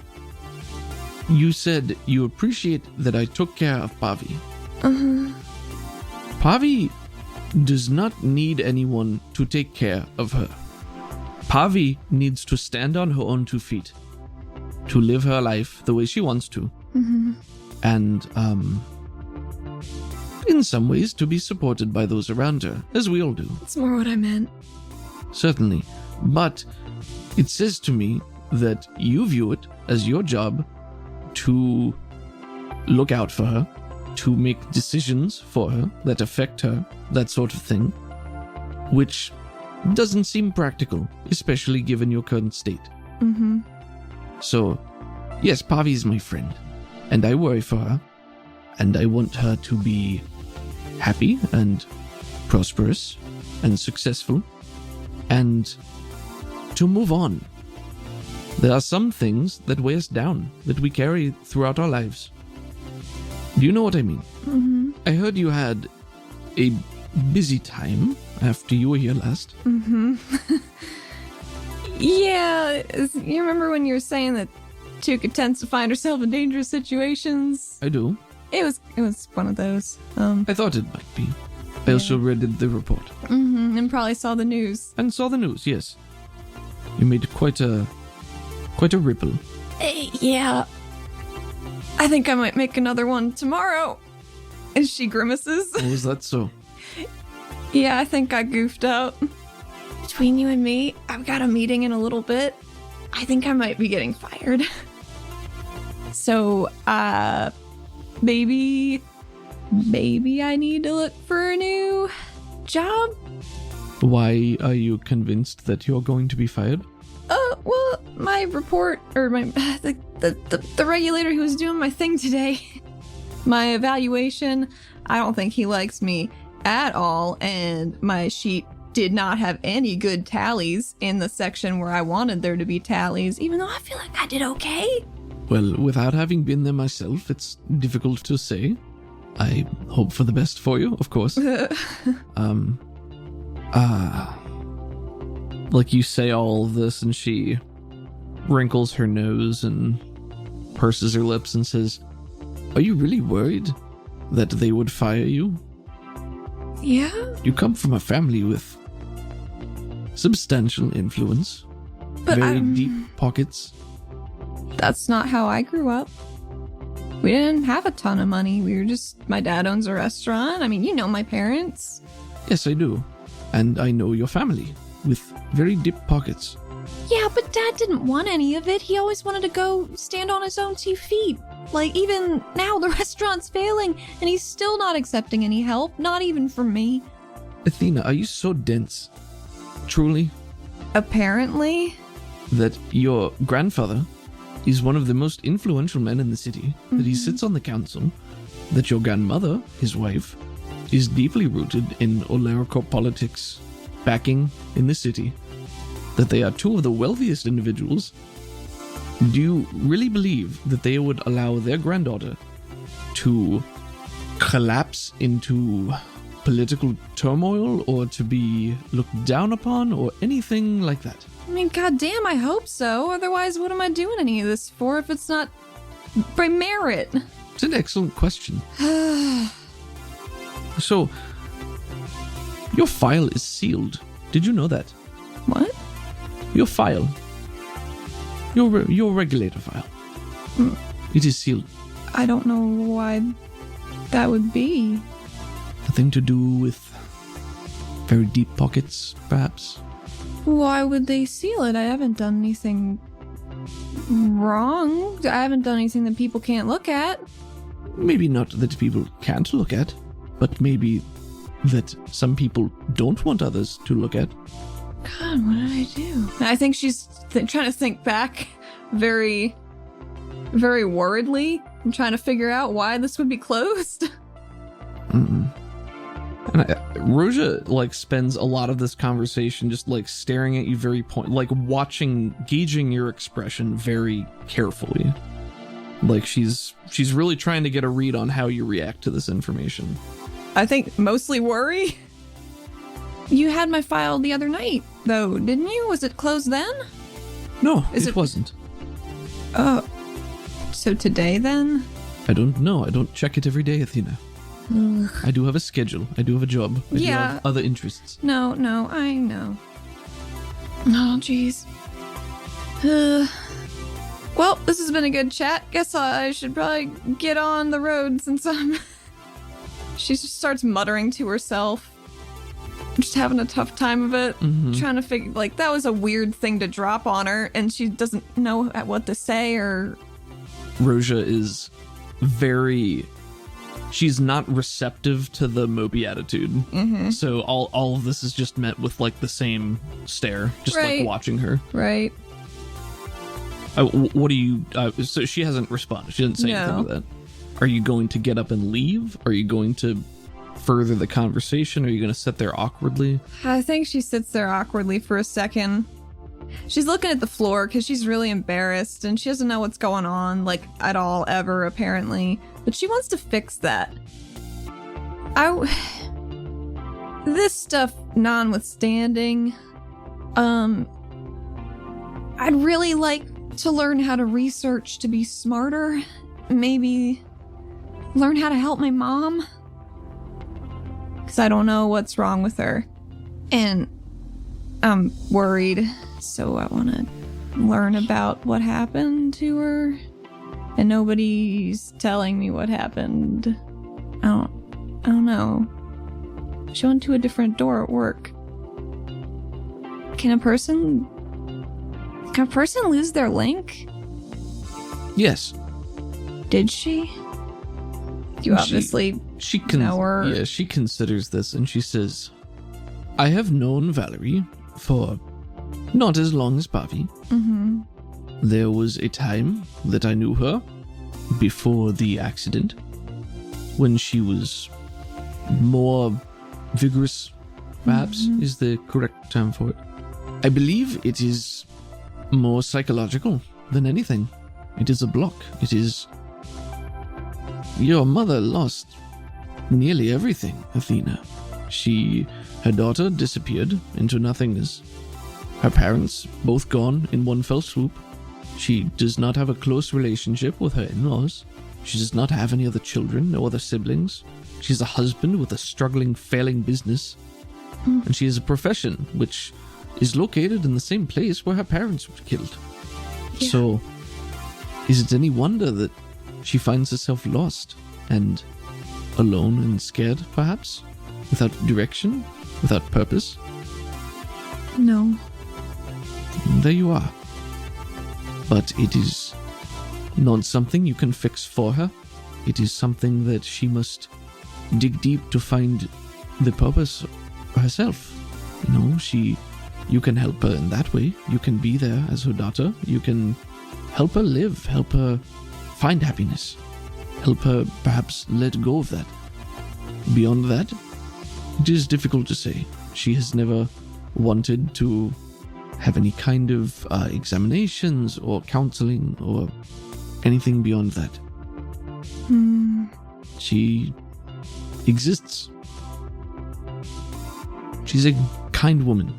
You said you appreciate that I took care of Pavi. Pavi does not need anyone to take care of her. Pavi needs to stand on her own 2 feet, to live her life the way she wants to. And, in some ways, to be supported by those around her, as we all do. That's more what I meant. Certainly. But it says to me that you view it as your job to look out for her, to make decisions for her that affect her, that sort of thing, which doesn't seem practical, especially given your current state. So, yes, Pavi is my friend, and I worry for her, and I want her to be happy and prosperous and successful, and to move on. There are some things that weigh us down, that we carry throughout our lives. Do you know what I mean? I heard you had a busy time after you were here last. Yeah, you remember when you were saying that Tuka tends to find herself in dangerous situations? I do. It was one of those. I thought it might be. I also read the report. And probably saw the news. And saw the news, yes. You made quite a ripple. Yeah. I think I might make another one tomorrow. And she grimaces. Oh, is that so? Yeah, I think I goofed out. Between you and me, I've got a meeting in a little bit. I think I might be getting fired. So, maybe I need to look for a new job? Why are you convinced that you're going to be fired? Well, my report, or the regulator who was doing my thing today, my evaluation, I don't think he likes me at all, and my sheet did not have any good tallies in the section where I wanted there to be tallies, even though I feel like I did okay. Well, without having been there myself, it's difficult to say. I hope for the best for you, of course. Like you say all of this, and she wrinkles her nose and purses her lips and says, "Are you really worried that they would fire you? Yeah? You come from a family with substantial influence, But very deep pockets." That's not how I grew up. We didn't have a ton of money. My dad owns a restaurant. I mean, you know my parents. Yes, I do. And I know your family, with very deep pockets. Yeah, but Dad didn't want any of it. He always wanted to go stand on his own 2 feet. Like, even now, the restaurant's failing, and he's still not accepting any help, not even from me. Athena, are you so dense? Truly? Apparently. That your grandfather is one of the most influential men in the city, that he sits on the council, that your grandmother, his wife, is deeply rooted in Olerico politics, backing in the city, that they are two of the wealthiest individuals. Do you really believe that they would allow their granddaughter to collapse into political turmoil, or to be looked down upon, or anything like that? I mean, goddamn, I hope so. Otherwise, what am I doing any of this for if it's not by merit? It's an excellent question. So, your file is sealed. Did you know that? What? Your file. Your regulator file. It is sealed. I don't know why that would be. Nothing to do with very deep pockets, perhaps? Why would they seal it? I haven't done anything wrong. I haven't done anything that people can't look at. Maybe not that people can't look at, but maybe that some people don't want others to look at. God, what did I do? I think she's trying to think back very, very worriedly and trying to figure out why this would be closed. And Roja, spends a lot of this conversation just, staring at you very gauging your expression very carefully. She's really trying to get a read on how you react to this information. I think mostly worry. You had my file the other night, though, didn't you? Was it closed then? No, it wasn't. So today, then? I don't know. I don't check it every day, Athena. Ugh. I do have a schedule. I do have a job. I do have other interests. No, I know. Oh, jeez. Well, this has been a good chat. Guess I should probably get on the road since I'm... She just starts muttering to herself. Just having a tough time of it. Mm-hmm. Trying to figure... Like, that was a weird thing to drop on her, and she doesn't know what to say or... Roja is very... She's not receptive to the Moby attitude. Mm-hmm. So all of this is just met with, like, the same stare. Just, like, watching her. Right. What do you... so she hasn't responded. She didn't say anything to that. Are you going to get up and leave? Are you going to further the conversation? Are you going to sit there awkwardly? I think she sits there awkwardly for a second. She's looking at the floor because she's really embarrassed and she doesn't know what's going on, like, at all, ever, apparently. But she wants to fix that. This stuff notwithstanding, I'd really like to learn how to research to be smarter. Maybe learn how to help my mom. Because I don't know what's wrong with her. And I'm worried. So I want to learn about what happened to her. And nobody's telling me what happened. I don't know. She went to a different door at work. Can a person lose their link? Yes. Did she? You obviously know her. Yeah, she considers this and she says, I have known Valerie for not as long as Pavi. Mm-hmm. There was a time that I knew her before the accident when she was more vigorous, perhaps, is the correct term for it. I believe it is more psychological than anything. It is a block. It is... Your mother lost nearly everything, Athena. Her daughter disappeared into nothingness. Her parents both gone in one fell swoop. She does not have a close relationship with her in-laws. She does not have any other children, no other siblings. She has a husband with a struggling, failing business. And she has a profession which is located in the same place where her parents were killed. Yeah. So, is it any wonder that she finds herself lost and alone and scared, perhaps? Without direction? Without purpose? No. There you are. But it is not something you can fix for her. It is something that she must dig deep to find the purpose herself. You can help her in that way. You can be there as her daughter. You can help her live, help her find happiness, help her perhaps let go of that. Beyond that, it is difficult to say. She has never wanted to have any kind of examinations or counseling or anything beyond that. She exists. She's a kind woman.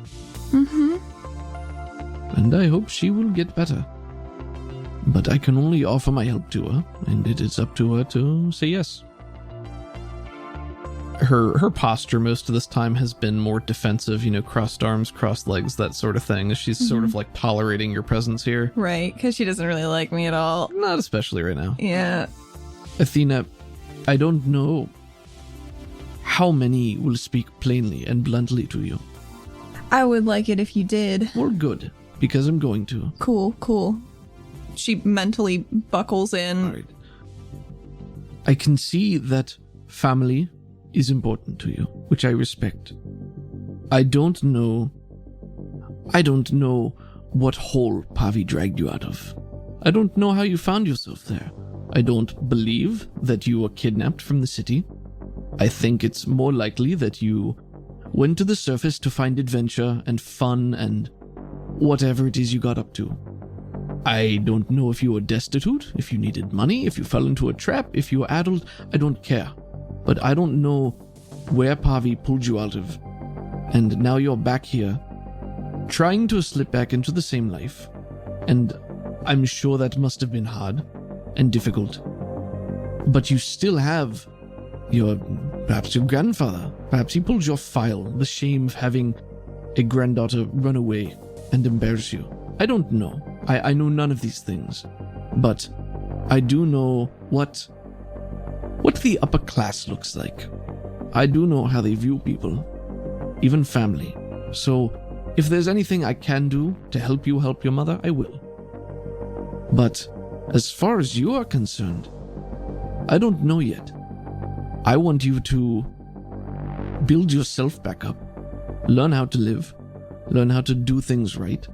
And I hope she will get better. But I can only offer my help to her, and it is up to her to say yes. Her posture most of this time has been more defensive, crossed arms, crossed legs, that sort of thing. She's sort of like tolerating your presence here. Right, because she doesn't really like me at all. Not especially right now. Yeah. Athena, I don't know how many will speak plainly and bluntly to you. I would like it if you did. Well, good, because I'm going to. Cool. She mentally buckles in. All right. I can see that family is important to you, which I respect. I don't know what hole Pavi dragged you out of. I don't know how you found yourself there. I don't believe that you were kidnapped from the city. I think it's more likely that you went to the surface to find adventure and fun and whatever it is you got up to. I don't know if you were destitute, if you needed money, if you fell into a trap, if you were addled. I don't care. But I don't know where Pavi pulled you out of. And now you're back here, trying to slip back into the same life. And I'm sure that must have been hard. and difficult. But you still have perhaps your grandfather. Perhaps he pulled your file, the shame of having a granddaughter run away and embarrass you. I don't know. I know none of these things. But I do know what the upper class looks like. I do know how they view people, even family. So if there's anything I can do to help you help your mother, I will. But as far as you are concerned, I don't know yet. I want you to build yourself back up, learn how to live, learn how to do things right,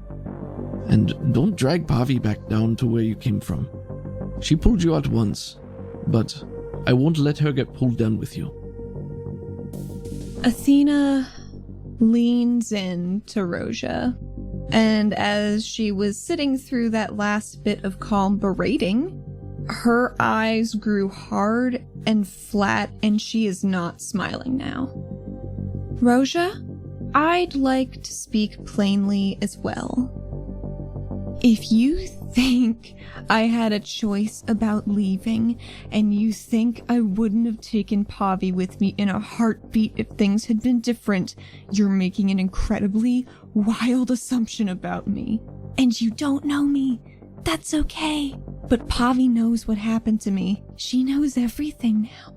and don't drag Pavi back down to where you came from. She pulled you out once, but I won't let her get pulled down with you. Athena leans in to Roja, and as she was sitting through that last bit of calm berating, her eyes grew hard and flat, and she is not smiling now. Roja, I'd like to speak plainly as well. If you think I had a choice about leaving, and you think I wouldn't have taken Pavi with me in a heartbeat if things had been different, you're making an incredibly wild assumption about me. And you don't know me. That's okay. But Pavi knows what happened to me. She knows everything now.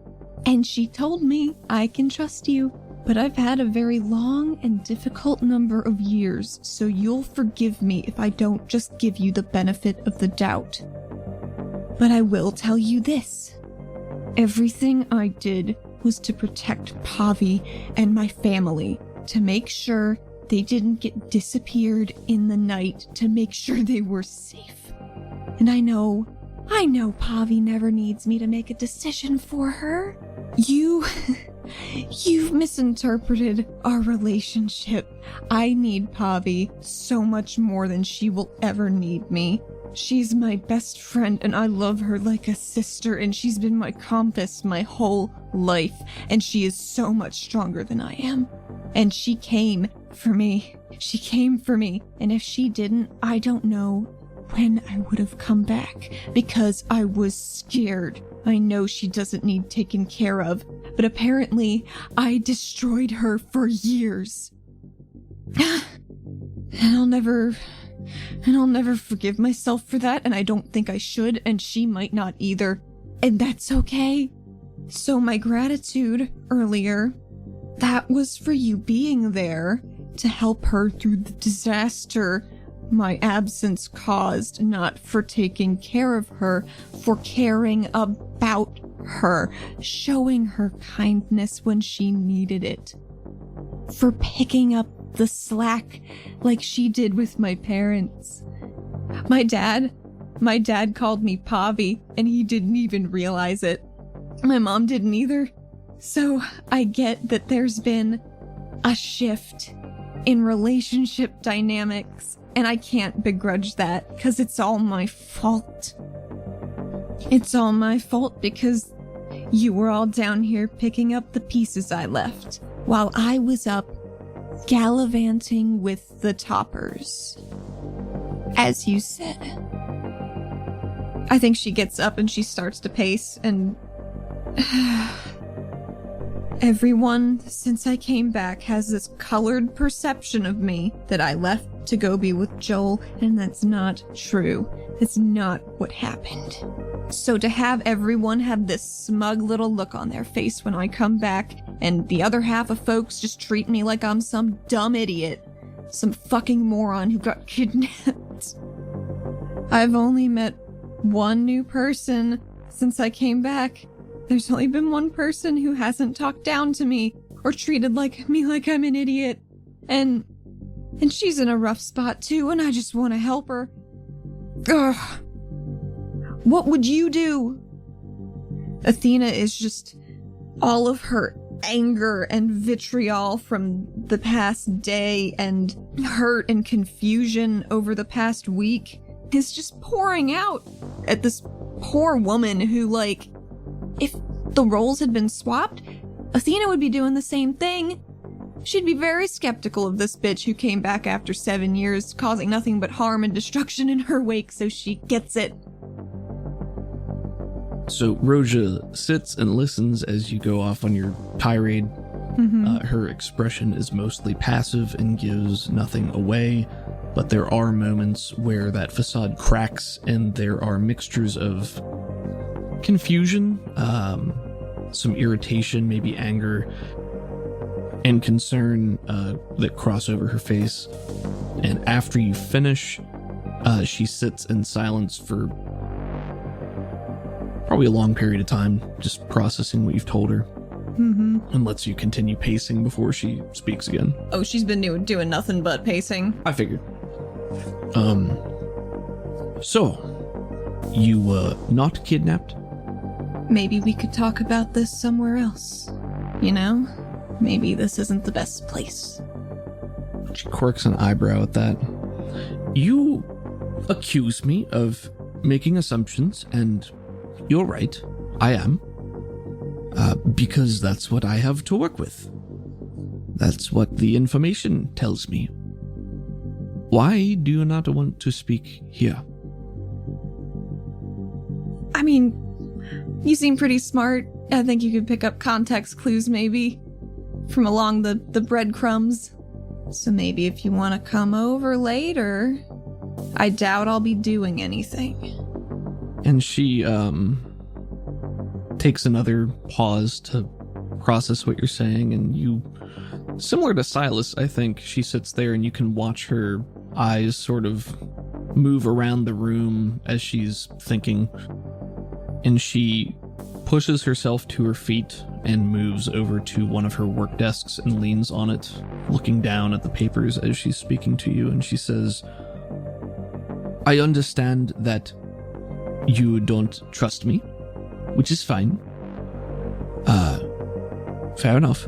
And she told me I can trust you. But I've had a very long and difficult number of years, so you'll forgive me if I don't just give you the benefit of the doubt. But I will tell you this. Everything I did was to protect Pavi and my family, to make sure they didn't get disappeared in the night, to make sure they were safe. And I know Pavi never needs me to make a decision for her. You've misinterpreted our relationship. I need Pavi so much more than she will ever need me. She's my best friend and I love her like a sister, and she's been my compass my whole life, and she is so much stronger than I am. And she came for me. She came for me, and if she didn't, I don't know when I would have come back, because I was scared. I know she doesn't need taken care of, but apparently I destroyed her for years. And I'll never forgive myself for that, and I don't think I should, and she might not either. And that's okay. So my gratitude earlier, that was for you being there to help her through the disaster my absence caused, not for taking care of her, for caring about her, showing her kindness when she needed it, for picking up the slack like she did with my parents. My dad called me Pavi, and he didn't even realize it. My mom didn't either. So I get that there's been a shift in relationship dynamics, and I can't begrudge that, because it's all my fault. It's all my fault because you were all down here picking up the pieces I left, while I was up gallivanting with the toppers. As you said. I think she gets up and she starts to pace, and everyone since I came back has this colored perception of me that I left to go be with Joel, and that's not true. It's not what happened. So to have everyone have this smug little look on their face when I come back, and the other half of folks just treat me like I'm some dumb idiot, some fucking moron who got kidnapped. I've only met one new person since I came back. There's only been one person who hasn't talked down to me or treated me like I'm an idiot. And she's in a rough spot too, and I just want to help her. Ugh. What would you do? Athena is just all of her anger and vitriol from the past day and hurt and confusion over the past week is just pouring out at this poor woman who, if the roles had been swapped, Athena would be doing the same thing. She'd be very skeptical of this bitch who came back after 7 years, causing nothing but harm and destruction in her wake, so she gets it. So Roja sits and listens as you go off on your tirade. Her expression is mostly passive and gives nothing away, but there are moments where that facade cracks and there are mixtures of confusion, some irritation, maybe anger, and concern that cross over her face. And after you finish, she sits in silence for probably a long period of time, just processing what you've told her. And lets you continue pacing before she speaks again. Oh, she's been doing nothing but pacing. I figured. So, you were not kidnapped? Maybe we could talk about this somewhere else. You know? Maybe this isn't the best place. She quirks an eyebrow at that. You accuse me of making assumptions, and you're right. I am. Because that's what I have to work with. That's what the information tells me. Why do you not want to speak here? I mean, you seem pretty smart. I think you could pick up context clues, maybe, from along the breadcrumbs. So maybe if you want to come over later, I doubt I'll be doing anything. And she, takes another pause to process what you're saying, and you, similar to Silas, I think, she sits there and you can watch her eyes sort of move around the room as she's thinking, and she pushes herself to her feet and moves over to one of her work desks and leans on it, looking down at the papers as she's speaking to you, and she says, I understand that you don't trust me, which is fine. Fair enough.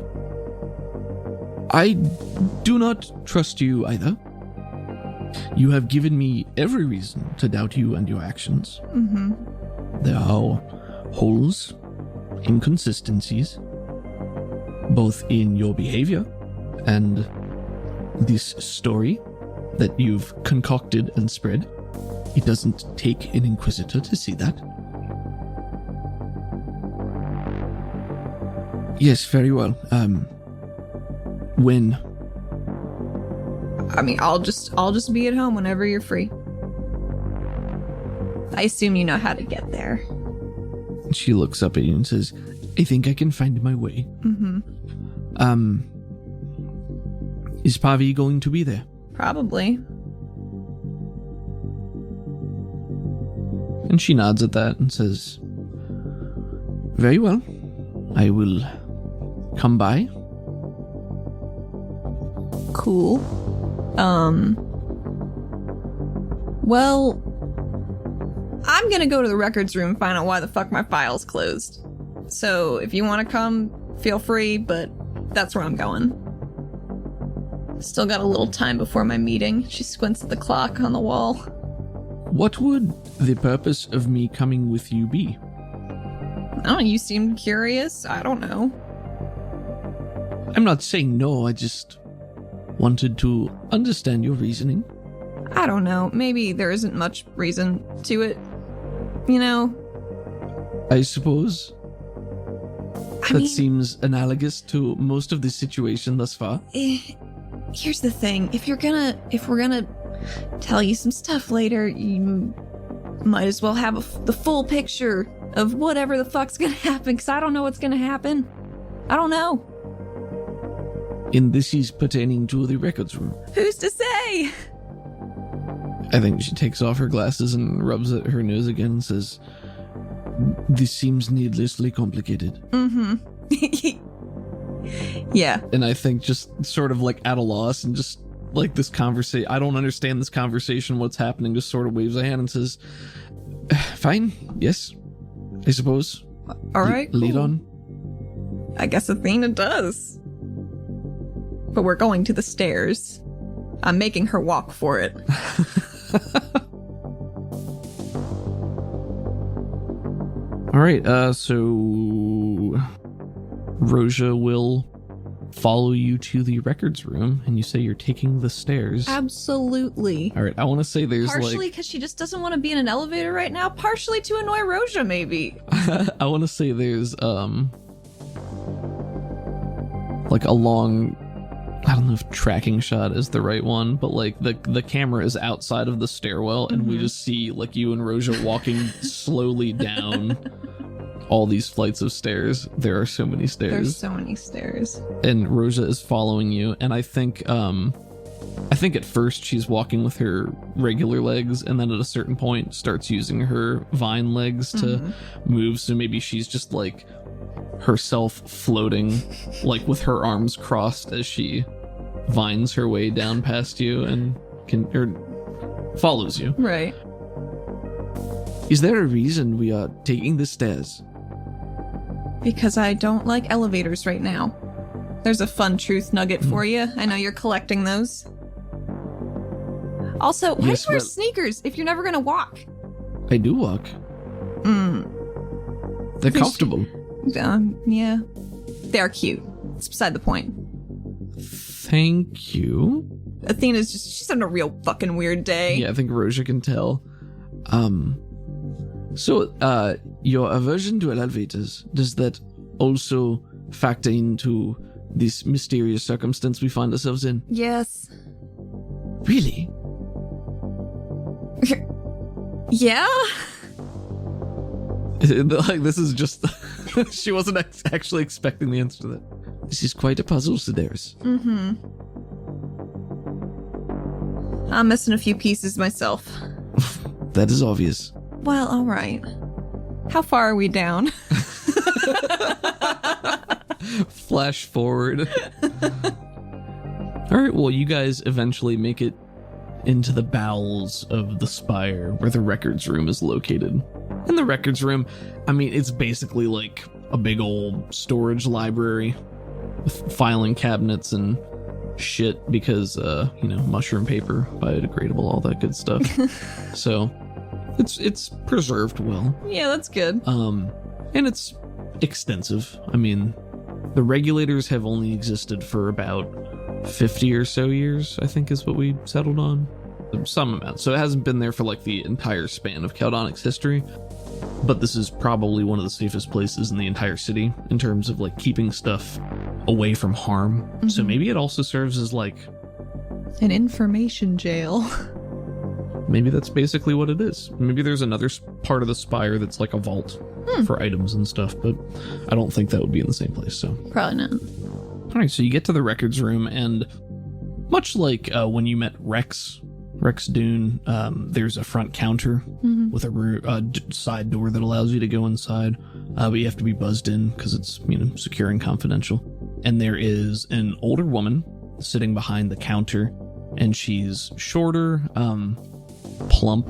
I do not trust you either. You have given me every reason to doubt you and your actions. There are holes, inconsistencies, both in your behavior and this story that you've concocted and spread. It doesn't take an inquisitor to see that. Yes, very well. When? I mean, I'll just be at home whenever you're free. I assume you know how to get there. She looks up at you and says, I think I can find my way. Is Pavi going to be there? Probably. And she nods at that and says, very well. I will come by. Cool. Well, I'm gonna go to the records room and find out why the fuck my file's closed. So if you want to come, feel free, but that's where I'm going. Still got a little time before my meeting. She squints at the clock on the wall. What would the purpose of me coming with you be? Oh, you seemed curious. I don't know. I'm not saying no, I just wanted to understand your reasoning. I don't know. Maybe there isn't much reason to it. You know? I suppose. I mean, seems analogous to most of the situation thus far. Here's the thing. If we're gonna tell you some stuff later, you might as well have the full picture of whatever the fuck's gonna happen, because I don't know what's gonna happen. I don't know. And this is pertaining to the records room. Who's to say? I think she takes off her glasses and rubs at her nose again and says, this seems needlessly complicated. Yeah. And I think just sort of like at a loss and just like this conversation, I don't understand this conversation, what's happening, just sort of waves a hand and says, fine, yes, I suppose. All right, lead cool. on. I guess Athena does. But we're going to the stairs. I'm making her walk for it. All right, so Roja will follow you to the records room, and you say you're taking the stairs. Absolutely. All right, I want to say there's partially because she just doesn't want to be in an elevator right now, partially to annoy Roja, maybe. I want to say there's like a long, I don't know if tracking shot is the right one, but like the camera is outside of the stairwell, and we just see like you and Roja walking slowly down all these flights of stairs. There are so many stairs. There's so many stairs. And Roja is following you, and I think at first she's walking with her regular legs, and then at a certain point starts using her vine legs to move, so maybe she's just like herself floating like with her arms crossed as she vines her way down past you and follows you. Right. Is there a reason we are taking the stairs? Because I don't like elevators right now. There's a fun truth nugget for you. I know you're collecting those. Also, why do you wear sneakers if you're never gonna walk? I do walk. They're comfortable. Yeah. They're cute. It's beside the point. Thank you. Athena's she's having a real fucking weird day. Yeah, I think Roja can tell. So, your aversion to elevators, does that also factor into this mysterious circumstance we find ourselves in? Yes. Really? Yeah? Like, this is just... she wasn't actually expecting the answer to that. This is quite a puzzle, Sedaris. I'm missing a few pieces myself. That is obvious. Well, all right. How far are we down? Flash forward. All right, well, you guys eventually make it into the bowels of the spire where the records room is located. In the records room, I mean, it's basically like a big old storage library with filing cabinets and shit because, mushroom paper, biodegradable, all that good stuff. So it's preserved well. Yeah, that's good. And it's extensive. I mean, the regulators have only existed for about 50 or so years, I think is what we settled on. Some amount. So it hasn't been there for like the entire span of Caldonic's history. But this is probably one of the safest places in the entire city in terms of like keeping stuff away from harm. So maybe it also serves as like an information jail. Maybe that's basically what it is. Maybe there's another part of the spire that's like a vault for items and stuff, but I don't think that would be in the same place. So probably not. All right, so you get to the records room, and much like when you met Rex Dune, there's a front counter with a side door that allows you to go inside, but you have to be buzzed in because it's secure and confidential. And there is an older woman sitting behind the counter, and she's shorter, plump,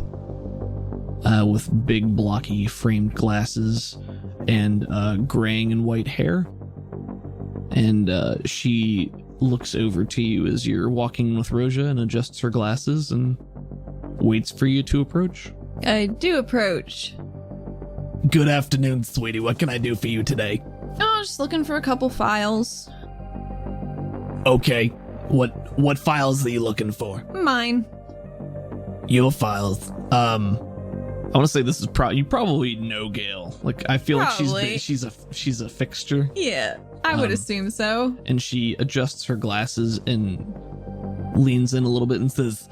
with big blocky framed glasses and graying and white hair. And she looks over to you as you're walking with Roja and adjusts her glasses and waits for you to approach. I do approach. Good afternoon, sweetie. What can I do for you today? Oh, just looking for a couple files. Okay. What files are you looking for? Mine. Your files. I want to say this is you probably know Gail. Like, I feel probably. Like she's a fixture. Yeah, I would assume so. And she adjusts her glasses and leans in a little bit and says,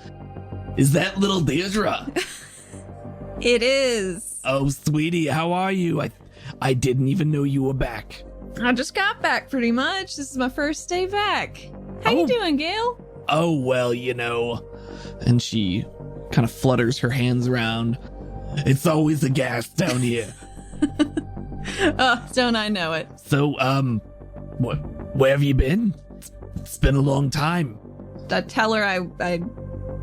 "Is that little Deirdre?" It is. Oh, sweetie, how are you? I didn't even know you were back. I just got back pretty much. This is my first day back. How you doing, Gail? Oh, well, And she kind of flutters her hands around. It's always a gas down here. Oh, don't I know it. So, where have you been? It's been a long time. I tell her I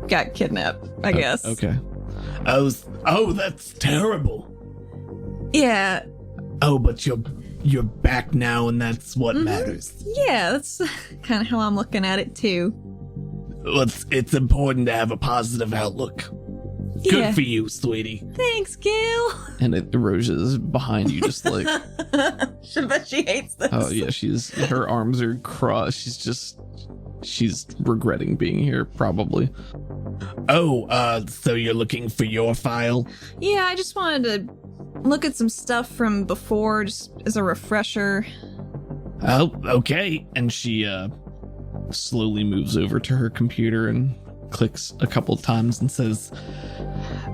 got kidnapped, I guess. Okay. Oh, that's terrible. Yeah. Oh, but you're back now, and that's what matters. Yeah, that's kind of how I'm looking at it, too. Well, it's important to have a positive outlook. Good for you, sweetie. Thanks, Gail. And Roja is behind you, just like... I bet she hates this. Oh, yeah, her arms are crossed. She's regretting being here, probably. Oh, so you're looking for your file? Yeah, I just wanted to look at some stuff from before, just as a refresher. Oh, okay. And she slowly moves over to her computer and clicks a couple times and says,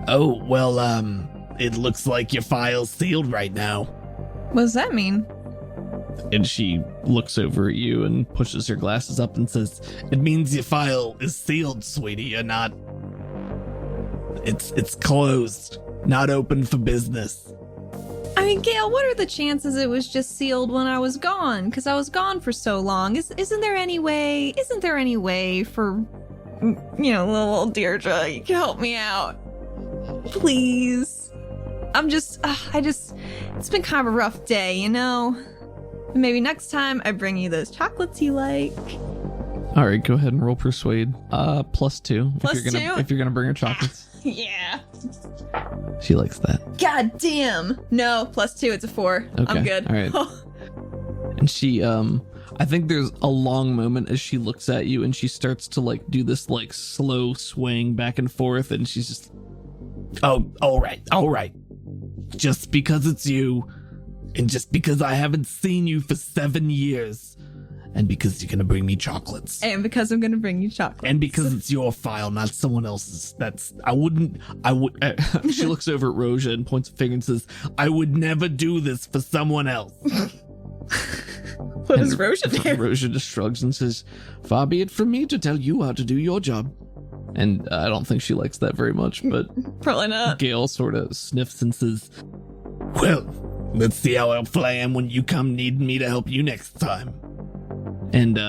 oh, well, it looks like your file's sealed right now. What does that mean? And she looks over at you and pushes her glasses up and says, it means your file is sealed, sweetie. You're not... It's closed. Not open for business. I mean, Gail, what are the chances it was just sealed when I was gone? Because I was gone for so long. Isn't there any way for, little Deirdre, you can help me out? Please. It's been kind of a rough day, you know? Maybe next time I bring you those chocolates you like. All right, go ahead and roll persuade. +2. +2? If you're gonna bring her chocolates. Yeah. She likes that. God damn. No, +2, it's a 4. Okay. I'm good. All right. And she, I think there's a long moment as she looks at you and she starts to like do this like slow swaying back and forth, and she's just, oh, all right. Just because it's you, and just because I haven't seen you for 7 years, and because you're gonna bring me chocolates. And because I'm gonna bring you chocolates. And because it's your file, not someone else's. She looks over at Roja and points a finger and says, I would never do this for someone else. What does Roja do? Roja just shrugs and says, far be it from me to tell you how to do your job. And I don't think she likes that very much, but... Probably not. Gail sort of sniffs and says, well, let's see how helpful I am when you come need me to help you next time. And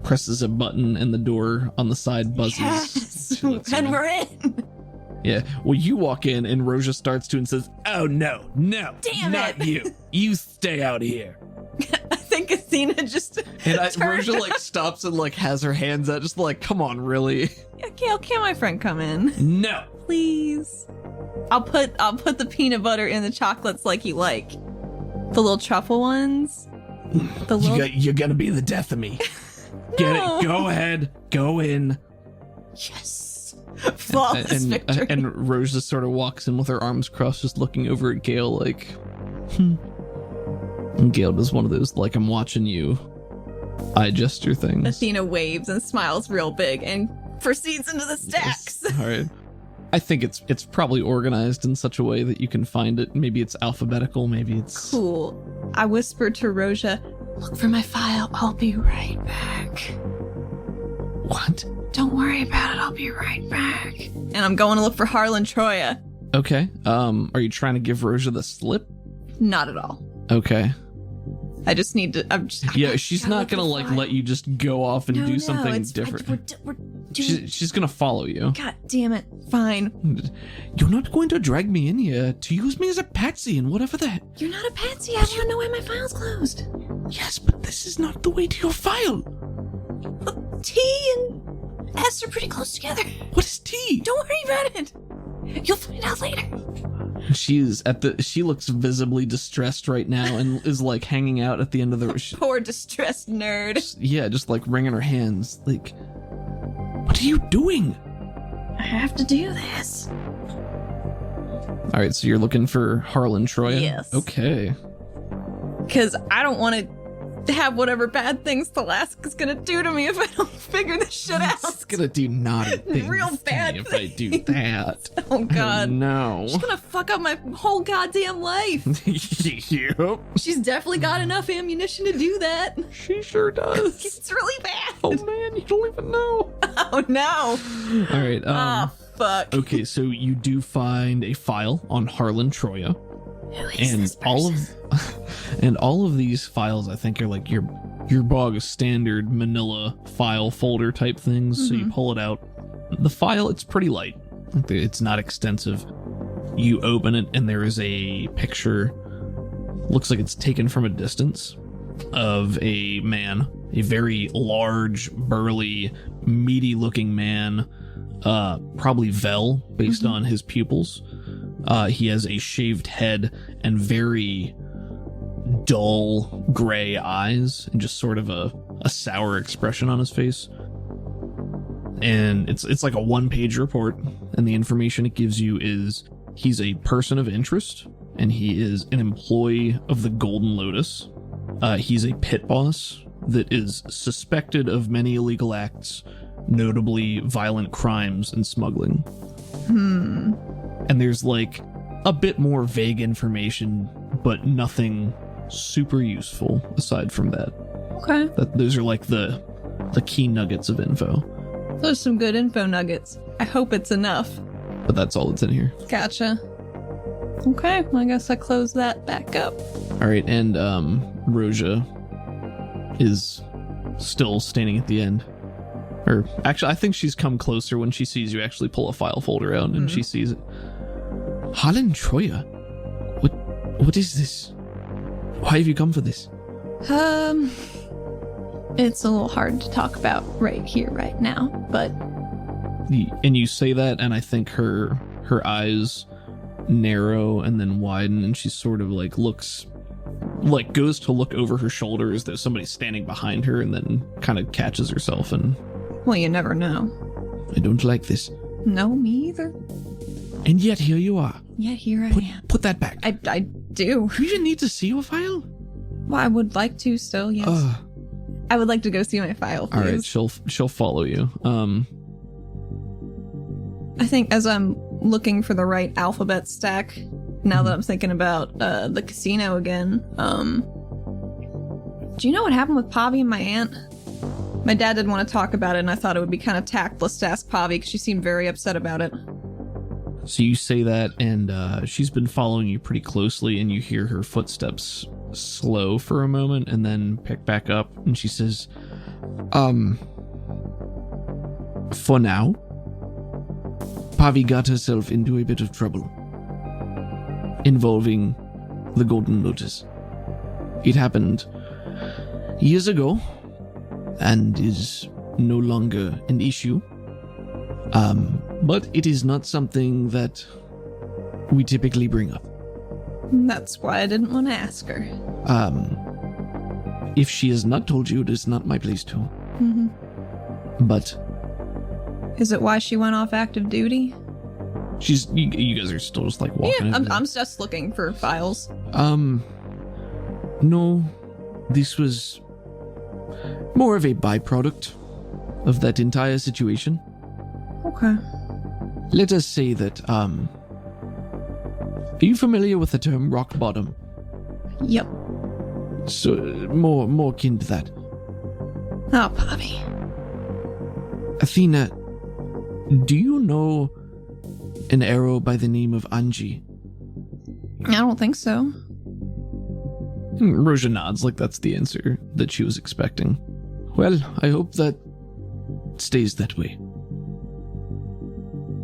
presses a button and the door on the side buzzes. Yes, and we're in. Yeah, well, you walk in and Roja starts to and says, oh, no, damn not it. you. You stay out here. I think Athena just And Roja like stops and like has her hands out, just like, come on, really? Yeah, Gail, can my friend come in? No. Please. I'll put the peanut butter in the chocolates like you like. The little truffle ones. You're gonna be the death of me. Get it? Go ahead. Go in. Yes. Flawless victory. And Rose just sort of walks in with her arms crossed, just looking over at Gail like, And Gail does one of those, like, I'm watching you eye gesture things. Athena waves and smiles real big and proceeds into the stacks. Yes. All right. I think it's probably organized in such a way that you can find it. Maybe it's alphabetical. Maybe it's... Cool. I whispered to Roja, look for my file. I'll be right back. What? Don't worry about it. I'll be right back. And I'm going to look for Harlan Troya. Okay. Are you trying to give Roja the slip? Not at all. Okay. I just need to... she's not going to, like, let you just go off and do something different. She's going to follow you. God damn it. Fine. You're not going to drag me in here to use me as a patsy and whatever the heck. You're not a patsy. I want to know why my file's closed. Yes, but this is not the way to your file. T and S are pretty close together. What is T? Don't worry about it. You'll find out later. She looks visibly distressed right now and is like hanging out at the end of the... Poor distressed nerd. Yeah, just like wringing her hands. Like, what are you doing? I have to do this. All right, so you're looking for Harlan Troya? Yes. Okay. Because I don't want to have whatever bad things Thalask is going to do to me if I don't figure this shit out. It's going to do naughty things Real bad if I do that. Oh, God. No. She's going to fuck up my whole goddamn life. Yep. She's definitely got enough ammunition to do that. She sure does. It's really bad. Oh, man, you don't even know. Oh, no. All right. Fuck. Okay, so you do find a file on Harlan Troya. Who is this person? all of these files, I think, are like your bog standard manila file folder type things. Mm-hmm. So you pull it out. The file, it's pretty light. It's not extensive. You open it and there is a picture. Looks like it's taken from a distance of a man, a very large, burly, meaty looking man. probably Vel, based on his pupils. He has a shaved head and very dull gray eyes and just sort of a sour expression on his face. And it's like a one-page report, and the information it gives you is he's a person of interest, and he is an employee of the Golden Lotus. He's a pit boss that is suspected of many illegal acts, notably violent crimes and smuggling. And there's like a bit more vague information, but nothing super useful aside from that. Okay. Those are like the key nuggets of info. Those are some good info nuggets. I hope it's enough. But that's all that's in here. Gotcha. Okay, well, I guess I close that back up. All right, and Roja is still standing at the end. Or actually, I think she's come closer when she sees you actually pull a file folder out and she sees it. Harlan Troya? What is this? Why have you come for this? It's a little hard to talk about right here, right now, but... And you say that, and I think her eyes narrow and then widen, and she sort of like looks... like goes to look over her shoulder as though somebody's standing behind her, and then kind of catches herself and... Well, you never know. I don't like this. No, me either. And yet here you are. Yeah, here I am. Put that back. I do. Do you even need to see your file? Well, I would like to still, yes. I would like to go see my file, please. All right, she'll follow you. I think as I'm looking for the right alphabet stack, now that I'm thinking about the casino again, do you know what happened with Pavi and my aunt? My dad didn't want to talk about it, and I thought it would be kind of tactless to ask Pavi because she seemed very upset about it. So you say that, and she's been following you pretty closely, and you hear her footsteps slow for a moment and then pick back up, and she says, for now, Pavi got herself into a bit of trouble involving the Golden Lotus. It happened years ago and is no longer an issue. But it is not something that we typically bring up. That's why I didn't want to ask her. If she has not told you, it is not my place to. But... Is it why she went off active duty? You guys are still just like walking. Yeah, I'm just looking for files. No, this was more of a byproduct of that entire situation. Okay. Let us say that, are you familiar with the term rock bottom? Yep. So, more kin to that. Oh, Pavi. Athena, do you know an arrow by the name of Anji? I don't think so. Roja nods like that's the answer that she was expecting. Well, I hope that stays that way.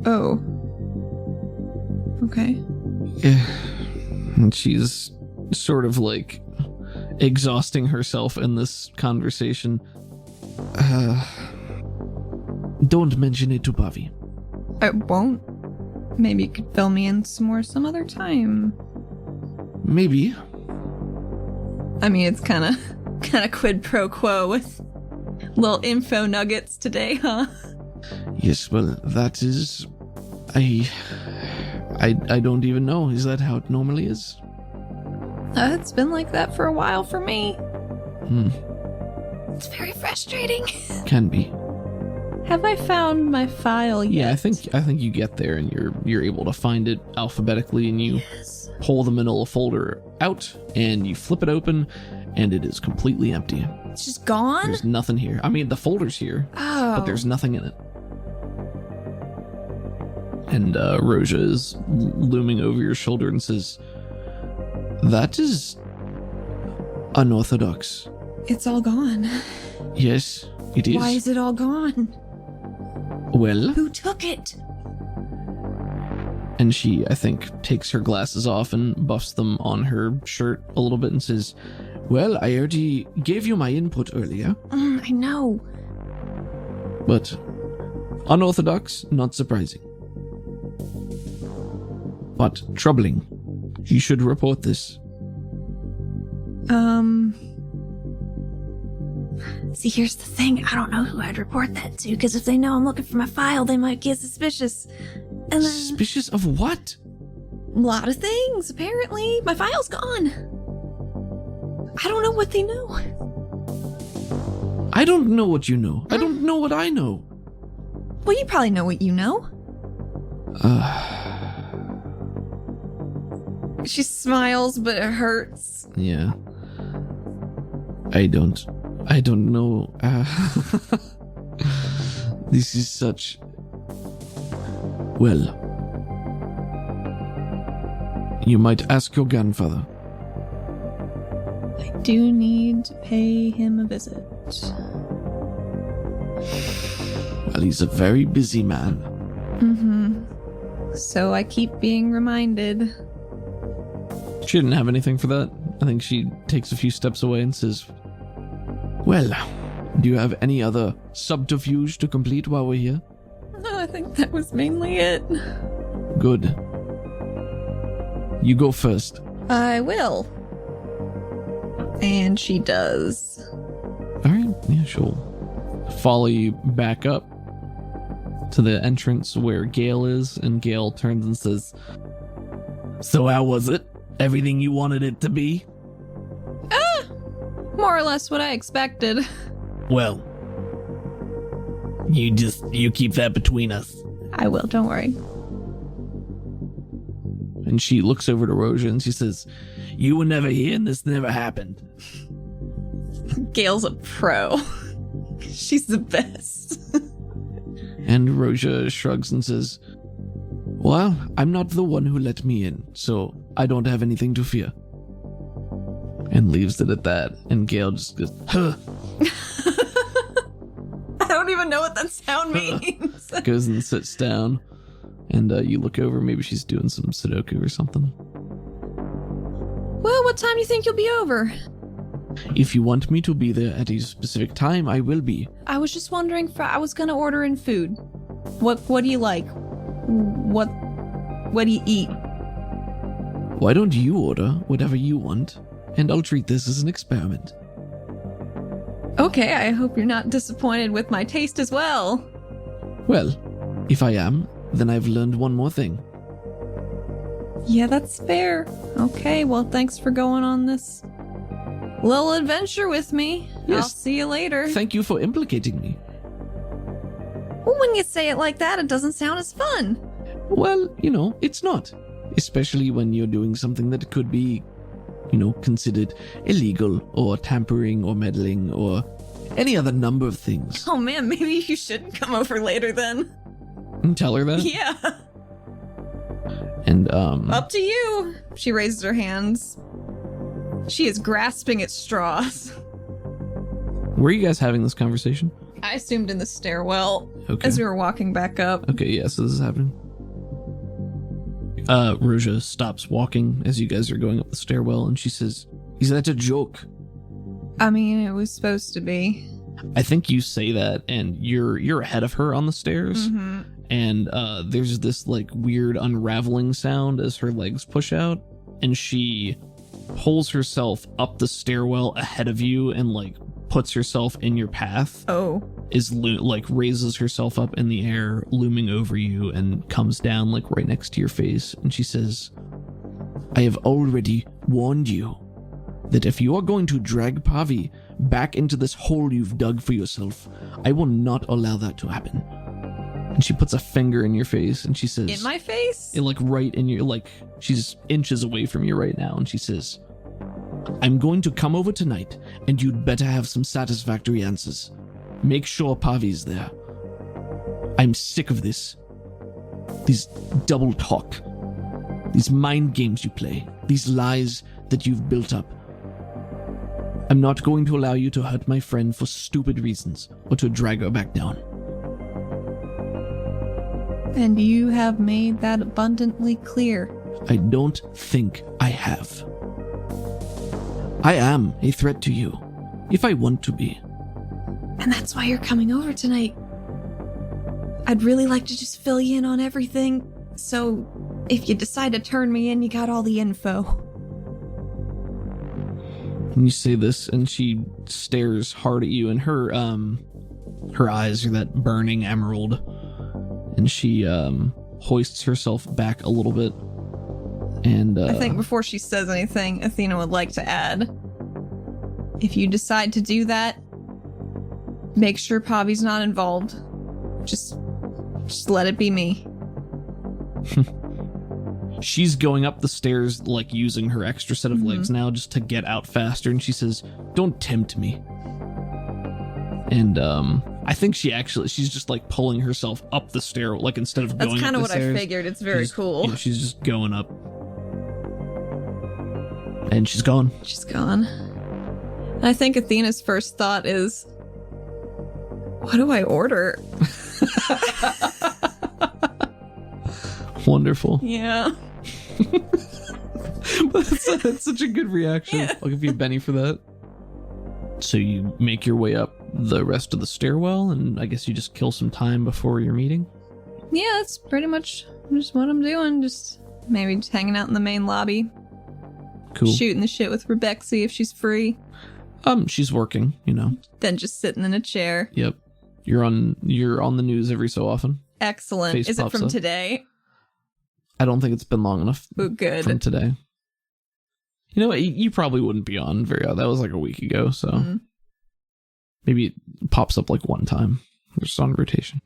Oh. Okay. Yeah. And she's sort of like exhausting herself in this conversation. Don't mention it to Pavi. I won't. Maybe you could fill me in some more some other time. Maybe. I mean, it's kind of quid pro quo with little info nuggets today, huh? Yes, well, that is... I don't even know. Is that how it normally is? It's been like that for a while for me. It's very frustrating. Can be. Have I found my file yet? Yeah, I think you get there and you're able to find it alphabetically, and you pull the manila folder out and you flip it open and it is completely empty. It's just gone? There's nothing here. I mean, the folder's here, but there's nothing in it. And Roja is looming over your shoulder and says, "That is unorthodox." It's all gone. Yes, it is. Why is it all gone? Well... Who took it? And she, I think, takes her glasses off and buffs them on her shirt a little bit and says, "Well, I already gave you my input earlier." I know. But Unorthodox, not surprising. But troubling. You should report this. See, here's the thing. I don't know who I'd report that to, because if they know I'm looking for my file, they might get suspicious. And then... Suspicious of what? A lot of things, apparently. My file's gone. I don't know what they know. I don't know what you know. I don't know what I know. Well, you probably know what you know. She smiles, but it hurts. Yeah. I don't know. This is such... Well... You might ask your grandfather. I do need to pay him a visit. Well, he's a very busy man. Mm-hmm. So I keep being reminded. She didn't have anything for that. I think she takes a few steps away and says, well, do you have any other subterfuge to complete while we're here? No, I think that was mainly it. Good. You go first. I will. And she does. Alright, yeah, she'll follow you back up to the entrance where Gale is, and Gale turns and says, so how was it? Everything you wanted it to be? More or less what I expected. Well, you keep that between us. I will, don't worry. And she looks over to Roja and she says, you were never here and this never happened. Gale's a pro. She's the best. And Roja shrugs and says, well, I'm not the one who let me in, so I don't have anything to fear. And leaves it at that. And Gale just goes, huh. I don't even know what that sound means. Goes and sits down. And you look over, maybe she's doing some Sudoku or something. Well, what time do you think you'll be over? If you want me to be there at a specific time, I will be. I was just wondering, I was gonna order in food. What do you like? What do you eat? Why don't you order whatever you want, and I'll treat this as an experiment. Okay, I hope you're not disappointed with my taste as well. Well, if I am, then I've learned one more thing. Yeah, that's fair. Okay, well, thanks for going on this little adventure with me. Yes. I'll see you later. Thank you for implicating me. Well, when you say it like that, it doesn't sound as fun. Well, it's not. Especially when you're doing something that could be, considered illegal or tampering or meddling or any other number of things. Oh man, maybe you shouldn't come over later then. And tell her that? Yeah. And, Up to you. She raises her hands. She is grasping at straws. Were you guys having this conversation? I assumed in the stairwell. Okay. As we were walking back up. Okay, yeah, so this is happening. Roja stops walking as you guys are going up the stairwell, and she says, is that a joke? I mean, it was supposed to be. I think you say that, and you're ahead of her on the stairs, and there's this, weird unraveling sound as her legs push out, and she pulls herself up the stairwell ahead of you and, puts herself in your path. Oh. Raises herself up in the air, looming over you, and comes down, right next to your face, and she says, I have already warned you that if you are going to drag Pavi back into this hole you've dug for yourself, I will not allow that to happen. And she puts a finger in your face, and she says... In my face? Right in your, she's inches away from you right now, and she says, I'm going to come over tonight, and you'd better have some satisfactory answers. Make sure Pavi's there. I'm sick of this. These double talk. These mind games you play. These lies that you've built up. I'm not going to allow you to hurt my friend for stupid reasons, or to drag her back down. And you have made that abundantly clear. I don't think I have. I am a threat to you, if I want to be. And that's why you're coming over tonight. I'd really like to just fill you in on everything, so if you decide to turn me in, you got all the info. And you say this, and she stares hard at you, and her eyes are that burning emerald, and she hoists herself back a little bit. And I think before she says anything, Athena would like to add, if you decide to do that, make sure Pavi's not involved. Just let it be me. She's going up the stairs, like using her extra set of legs now just to get out faster, and she says, "Don't tempt me." And I think she's just like pulling herself up the stair, like instead of going up the stairs. That's kind of what I figured. It's very cool. Yeah, she's just going up. And she's gone. She's gone. And I think Athena's first thought is, what do I order? Wonderful. Yeah. That's such a good reaction. Yeah. I'll give you a Benny for that. So you make your way up the rest of the stairwell, and I guess you just kill some time before your meeting? Yeah, that's pretty much just what I'm doing. Just maybe just hanging out in the main lobby. Cool. Shooting the shit with Rebecca, see if she's free. She's working, you know. Then just sitting in a chair. Yep. You're on the news every so often. Excellent. Face Is it from up. Today? I don't think it's been long enough. Oh, good. From today. You know what? You probably wouldn't be on very often. That was like a week ago, so maybe it pops up like one time. We're just on rotation.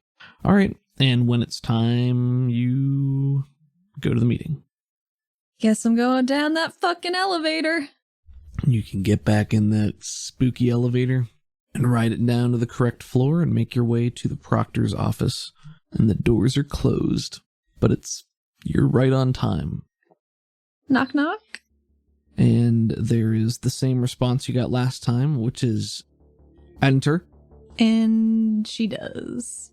All right. And when it's time, you go to the meeting. Guess I'm going down that fucking elevator. You can get back in that spooky elevator and ride it down to the correct floor and make your way to the proctor's office. And the doors are closed, but you're right on time. Knock, knock. And there is the same response you got last time, which is enter. And she does.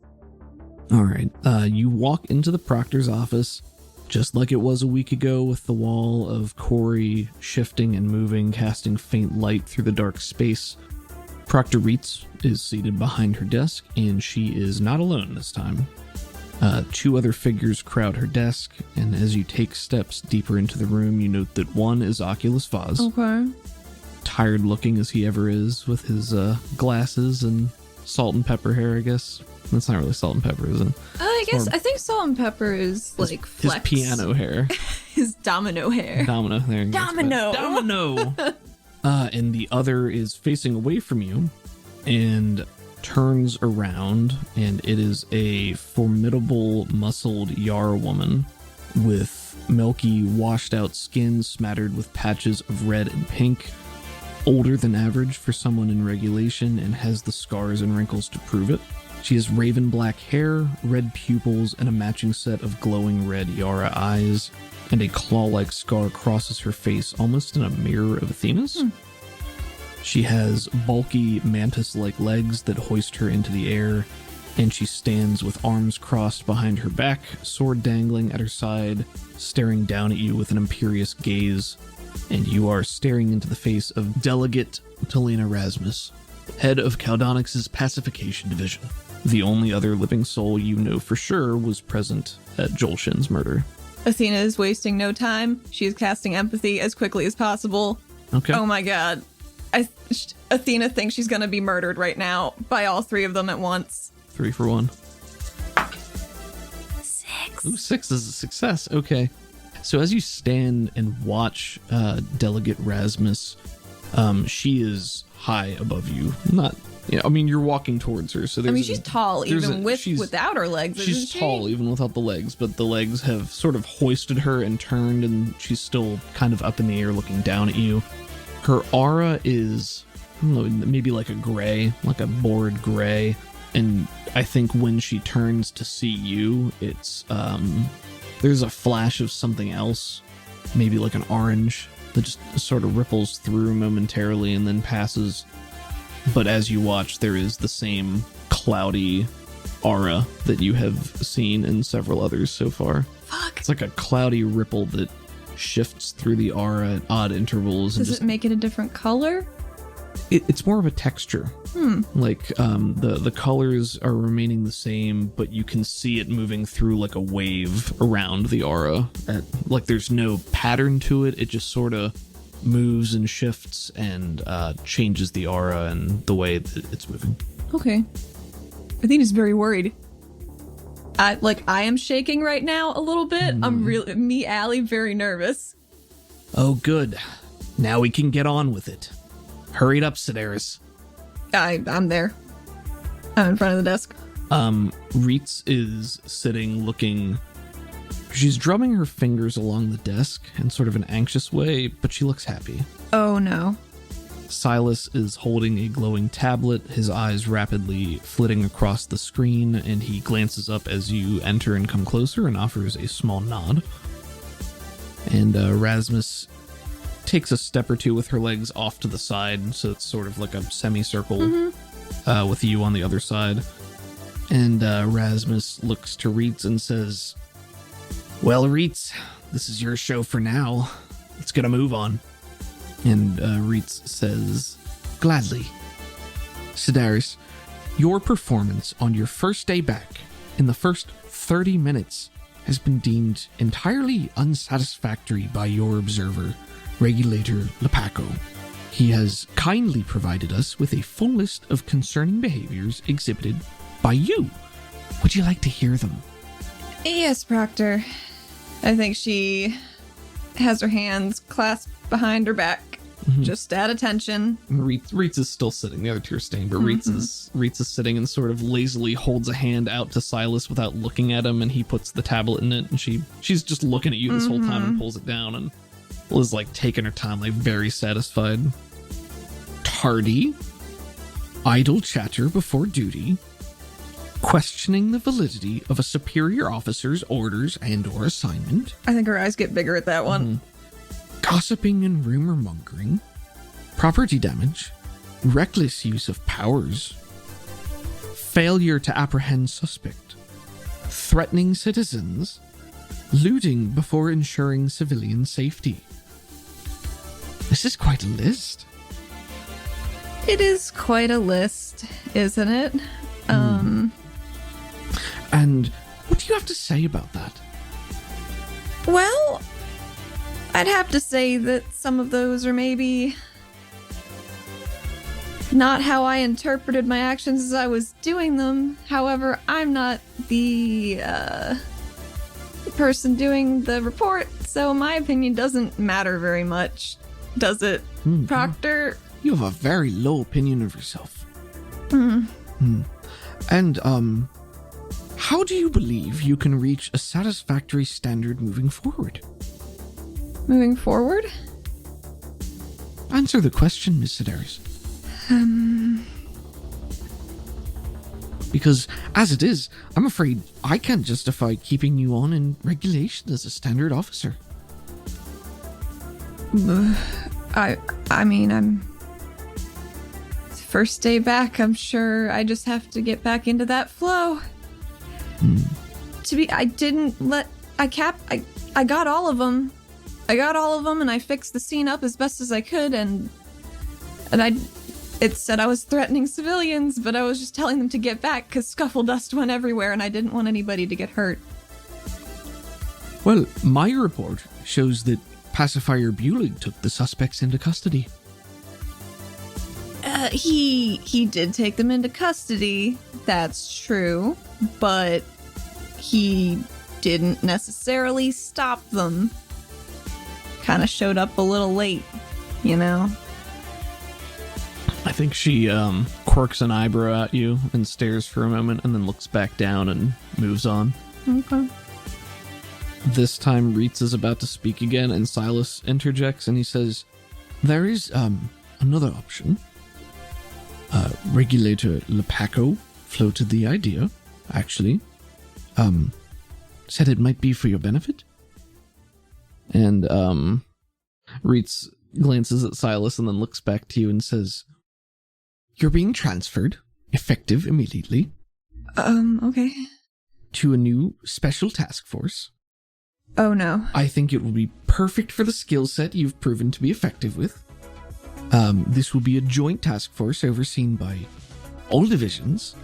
All right. You walk into the proctor's office, just like it was a week ago, with the wall of Corey shifting and moving, casting faint light through the dark space. Proctor Reitz is seated behind her desk, and she is not alone this time. Two other figures crowd her desk, and as you take steps deeper into the room, you note that one is Oculus Vaz. Okay. Tired looking as he ever is, with his glasses and salt and pepper hair, I guess. That's not really salt and pepper, is it? I think salt and pepper is like flex. His piano hair. His domino hair. Domino. There you go. Domino. And the other is facing away from you and turns around, and it is a formidable, muscled Yara woman with milky, washed-out skin smattered with patches of red and pink, older than average for someone in regulation, and has the scars and wrinkles to prove it. She has raven black hair, red pupils, and a matching set of glowing red Yara eyes, and a claw-like scar crosses her face almost in a mirror of Athena's. She has bulky, mantis-like legs that hoist her into the air, and she stands with arms crossed behind her back, sword dangling at her side, staring down at you with an imperious gaze. And you are staring into the face of Delegate Talina Rasmus, head of Caldonix's Pacification Division. The only other living soul you know for sure was present at Jolshin's murder. Athena is wasting no time. She is casting empathy as quickly as possible. Okay. Oh my god. Athena thinks she's gonna be murdered right now by all three of them at once. 3 for 1. 6. Ooh, 6 is a success. Okay. So as you stand and watch Delegate Rasmus, she is high above you. Not, I mean, you're walking towards her. So she's tall even without her legs. She's tall even without the legs, but the legs have sort of hoisted her and turned, and she's still kind of up in the air looking down at you. Her aura is, I don't know, maybe like a gray, like a bored gray. And I think when she turns to see you, it's, there's a flash of something else, maybe like an orange, that just sort of ripples through momentarily and then passes. But as you watch, there is the same cloudy aura that you have seen in several others so far. Fuck. It's like a cloudy ripple that shifts through the aura at odd intervals. Does it make it a different color? It's more of a texture. Like, the colors are remaining the same, but you can see it moving through like a wave around the aura. Like, there's no pattern to it. It just sort of moves and shifts and changes the aura and the way that it's moving. Okay. Athena's very worried. I am shaking right now a little bit. I'm really, Allie, very nervous. Oh, good. Now we can get on with it. Hurry it up, Sedaris. I'm there. I'm in front of the desk. Reitz is sitting looking... She's drumming her fingers along the desk in sort of an anxious way, but she looks happy. Oh, no. Silas is holding a glowing tablet, his eyes rapidly flitting across the screen, and he glances up as you enter and come closer and offers a small nod. And Rasmus takes a step or two with her legs off to the side, so it's sort of like a semicircle with you on the other side. And Rasmus looks to Reitz and says, "Well, Reitz, this is your show for now. Let's get a move on." And Reitz says, "Gladly. Sedaris, your performance on your first day back in the first 30 minutes has been deemed entirely unsatisfactory by your observer, Regulator Lepaco. He has kindly provided us with a full list of concerning behaviors exhibited by you. Would you like to hear them?" Yes, Proctor. I think she has her hands clasped behind her back, just at attention. Reitz is still sitting. The other two are staying, but Reitz is sitting and sort of lazily holds a hand out to Silas without looking at him, and he puts the tablet in it, and she's just looking at you this whole time and pulls it down, and Liz like taking her time, like very satisfied. "Tardy, idle chatter before duty, questioning the validity of a superior officer's orders and or assignment." I think her eyes get bigger at that one. "Gossiping and rumor mongering, property damage, reckless use of powers, failure to apprehend suspect, threatening citizens, looting before ensuring civilian safety." This is quite a list. It is quite a list, isn't it? And what do you have to say about that? Well, I'd have to say that some of those are maybe not how I interpreted my actions as I was doing them. However, I'm not the person doing the report, so my opinion doesn't matter very much, does it, Proctor? You have a very low opinion of yourself. And, how do you believe you can reach a satisfactory standard moving forward? Moving forward? Answer the question, Miss Sedaris. Because, as it is, I'm afraid I can't justify keeping you on in regulation as a standard officer. I mean, I'm... First day back, I'm sure I just have to get back into that flow. I got all of them. And I fixed the scene up as best as I could, and it said I was threatening civilians, but I was just telling them to get back because scuffle dust went everywhere and I didn't want anybody to get hurt. Well, my report shows that Pacifier Bulig took the suspects into custody. He did take them into custody, that's true, but he didn't necessarily stop them. Kind of showed up a little late, you know? I think she quirks an eyebrow at you and stares for a moment and then looks back down and moves on. Okay. This time Reitz is about to speak again and Silas interjects and he says, "There is another option. Regulator Lepaco floated the idea, actually. Said it might be for your benefit." And Reitz glances at Silas and then looks back to you and says, "You're being transferred, effective immediately." Okay. "To a new special task force. Oh no. I think it will be perfect for the skill set you've proven to be effective with. This will be a joint task force overseen by all divisions.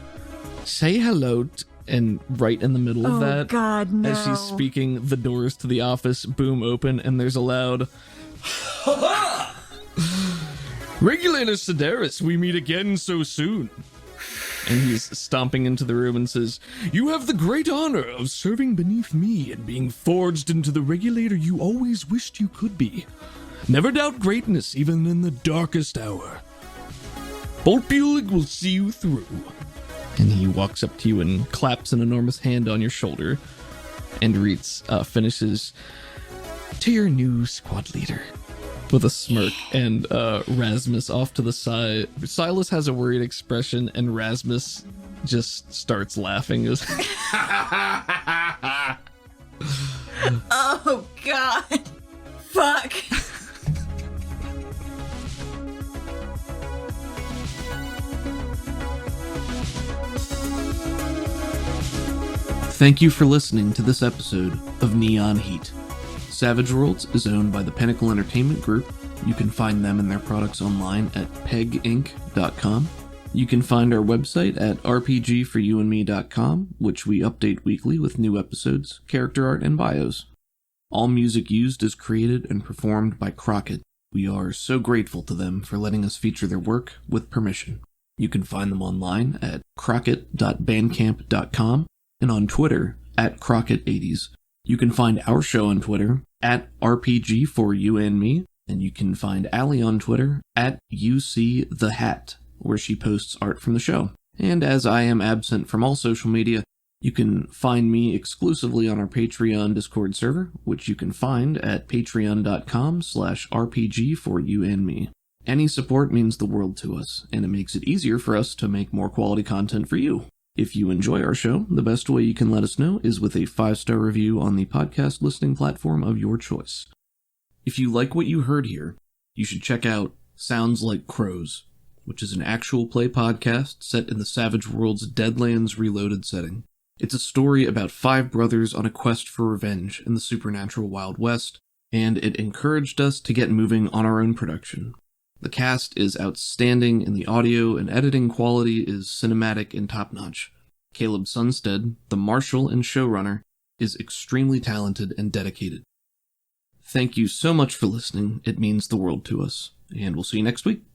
Say hello and right in the middle of that, God, no. as she's speaking, the doors to the office boom open and there's a loud Regulator Sedaris, we meet again so soon. And he's stomping into the room and says, you have the great honor of serving beneath me and being forged into the regulator you always wished you could be. Never doubt greatness, even in the darkest hour. Boltbulig will see you through. And he walks up to you and claps an enormous hand on your shoulder. And Reitz finishes, to your new squad leader, with a smirk. And Rasmus off to the side. Silas has a worried expression, and Rasmus just starts laughing. Oh, God. Fuck. Thank you for listening to this episode of Neon Heat. Savage Worlds is owned by the Pinnacle Entertainment Group. You can find them and their products online at peginc.com. You can find our website at rpgforyouandme.com, which we update weekly with new episodes, character art, and bios. All music used is created and performed by Crockett. We are so grateful to them for letting us feature their work with permission. You can find them online at crockett.bandcamp.com and on Twitter at Crockett80s. You can find our show on Twitter at RPG4YouAndMe, and you can find Allie on Twitter at UCTheHat, where she posts art from the show. And as I am absent from all social media, you can find me exclusively on our Patreon Discord server, which you can find at patreon.com/RPG4YouAndMe. Any support means the world to us, and it makes it easier for us to make more quality content for you. If you enjoy our show, the best way you can let us know is with a 5-star review on the podcast listening platform of your choice. If you like what you heard here, you should check out Sounds Like Crows, which is an actual play podcast set in the Savage Worlds Deadlands Reloaded setting. It's a story about 5 brothers on a quest for revenge in the supernatural Wild West, and it encouraged us to get moving on our own production. The cast is outstanding, and the audio and editing quality is cinematic and top-notch. Caleb Sunstead, the marshal and showrunner, is extremely talented and dedicated. Thank you so much for listening. It means the world to us, and we'll see you next week.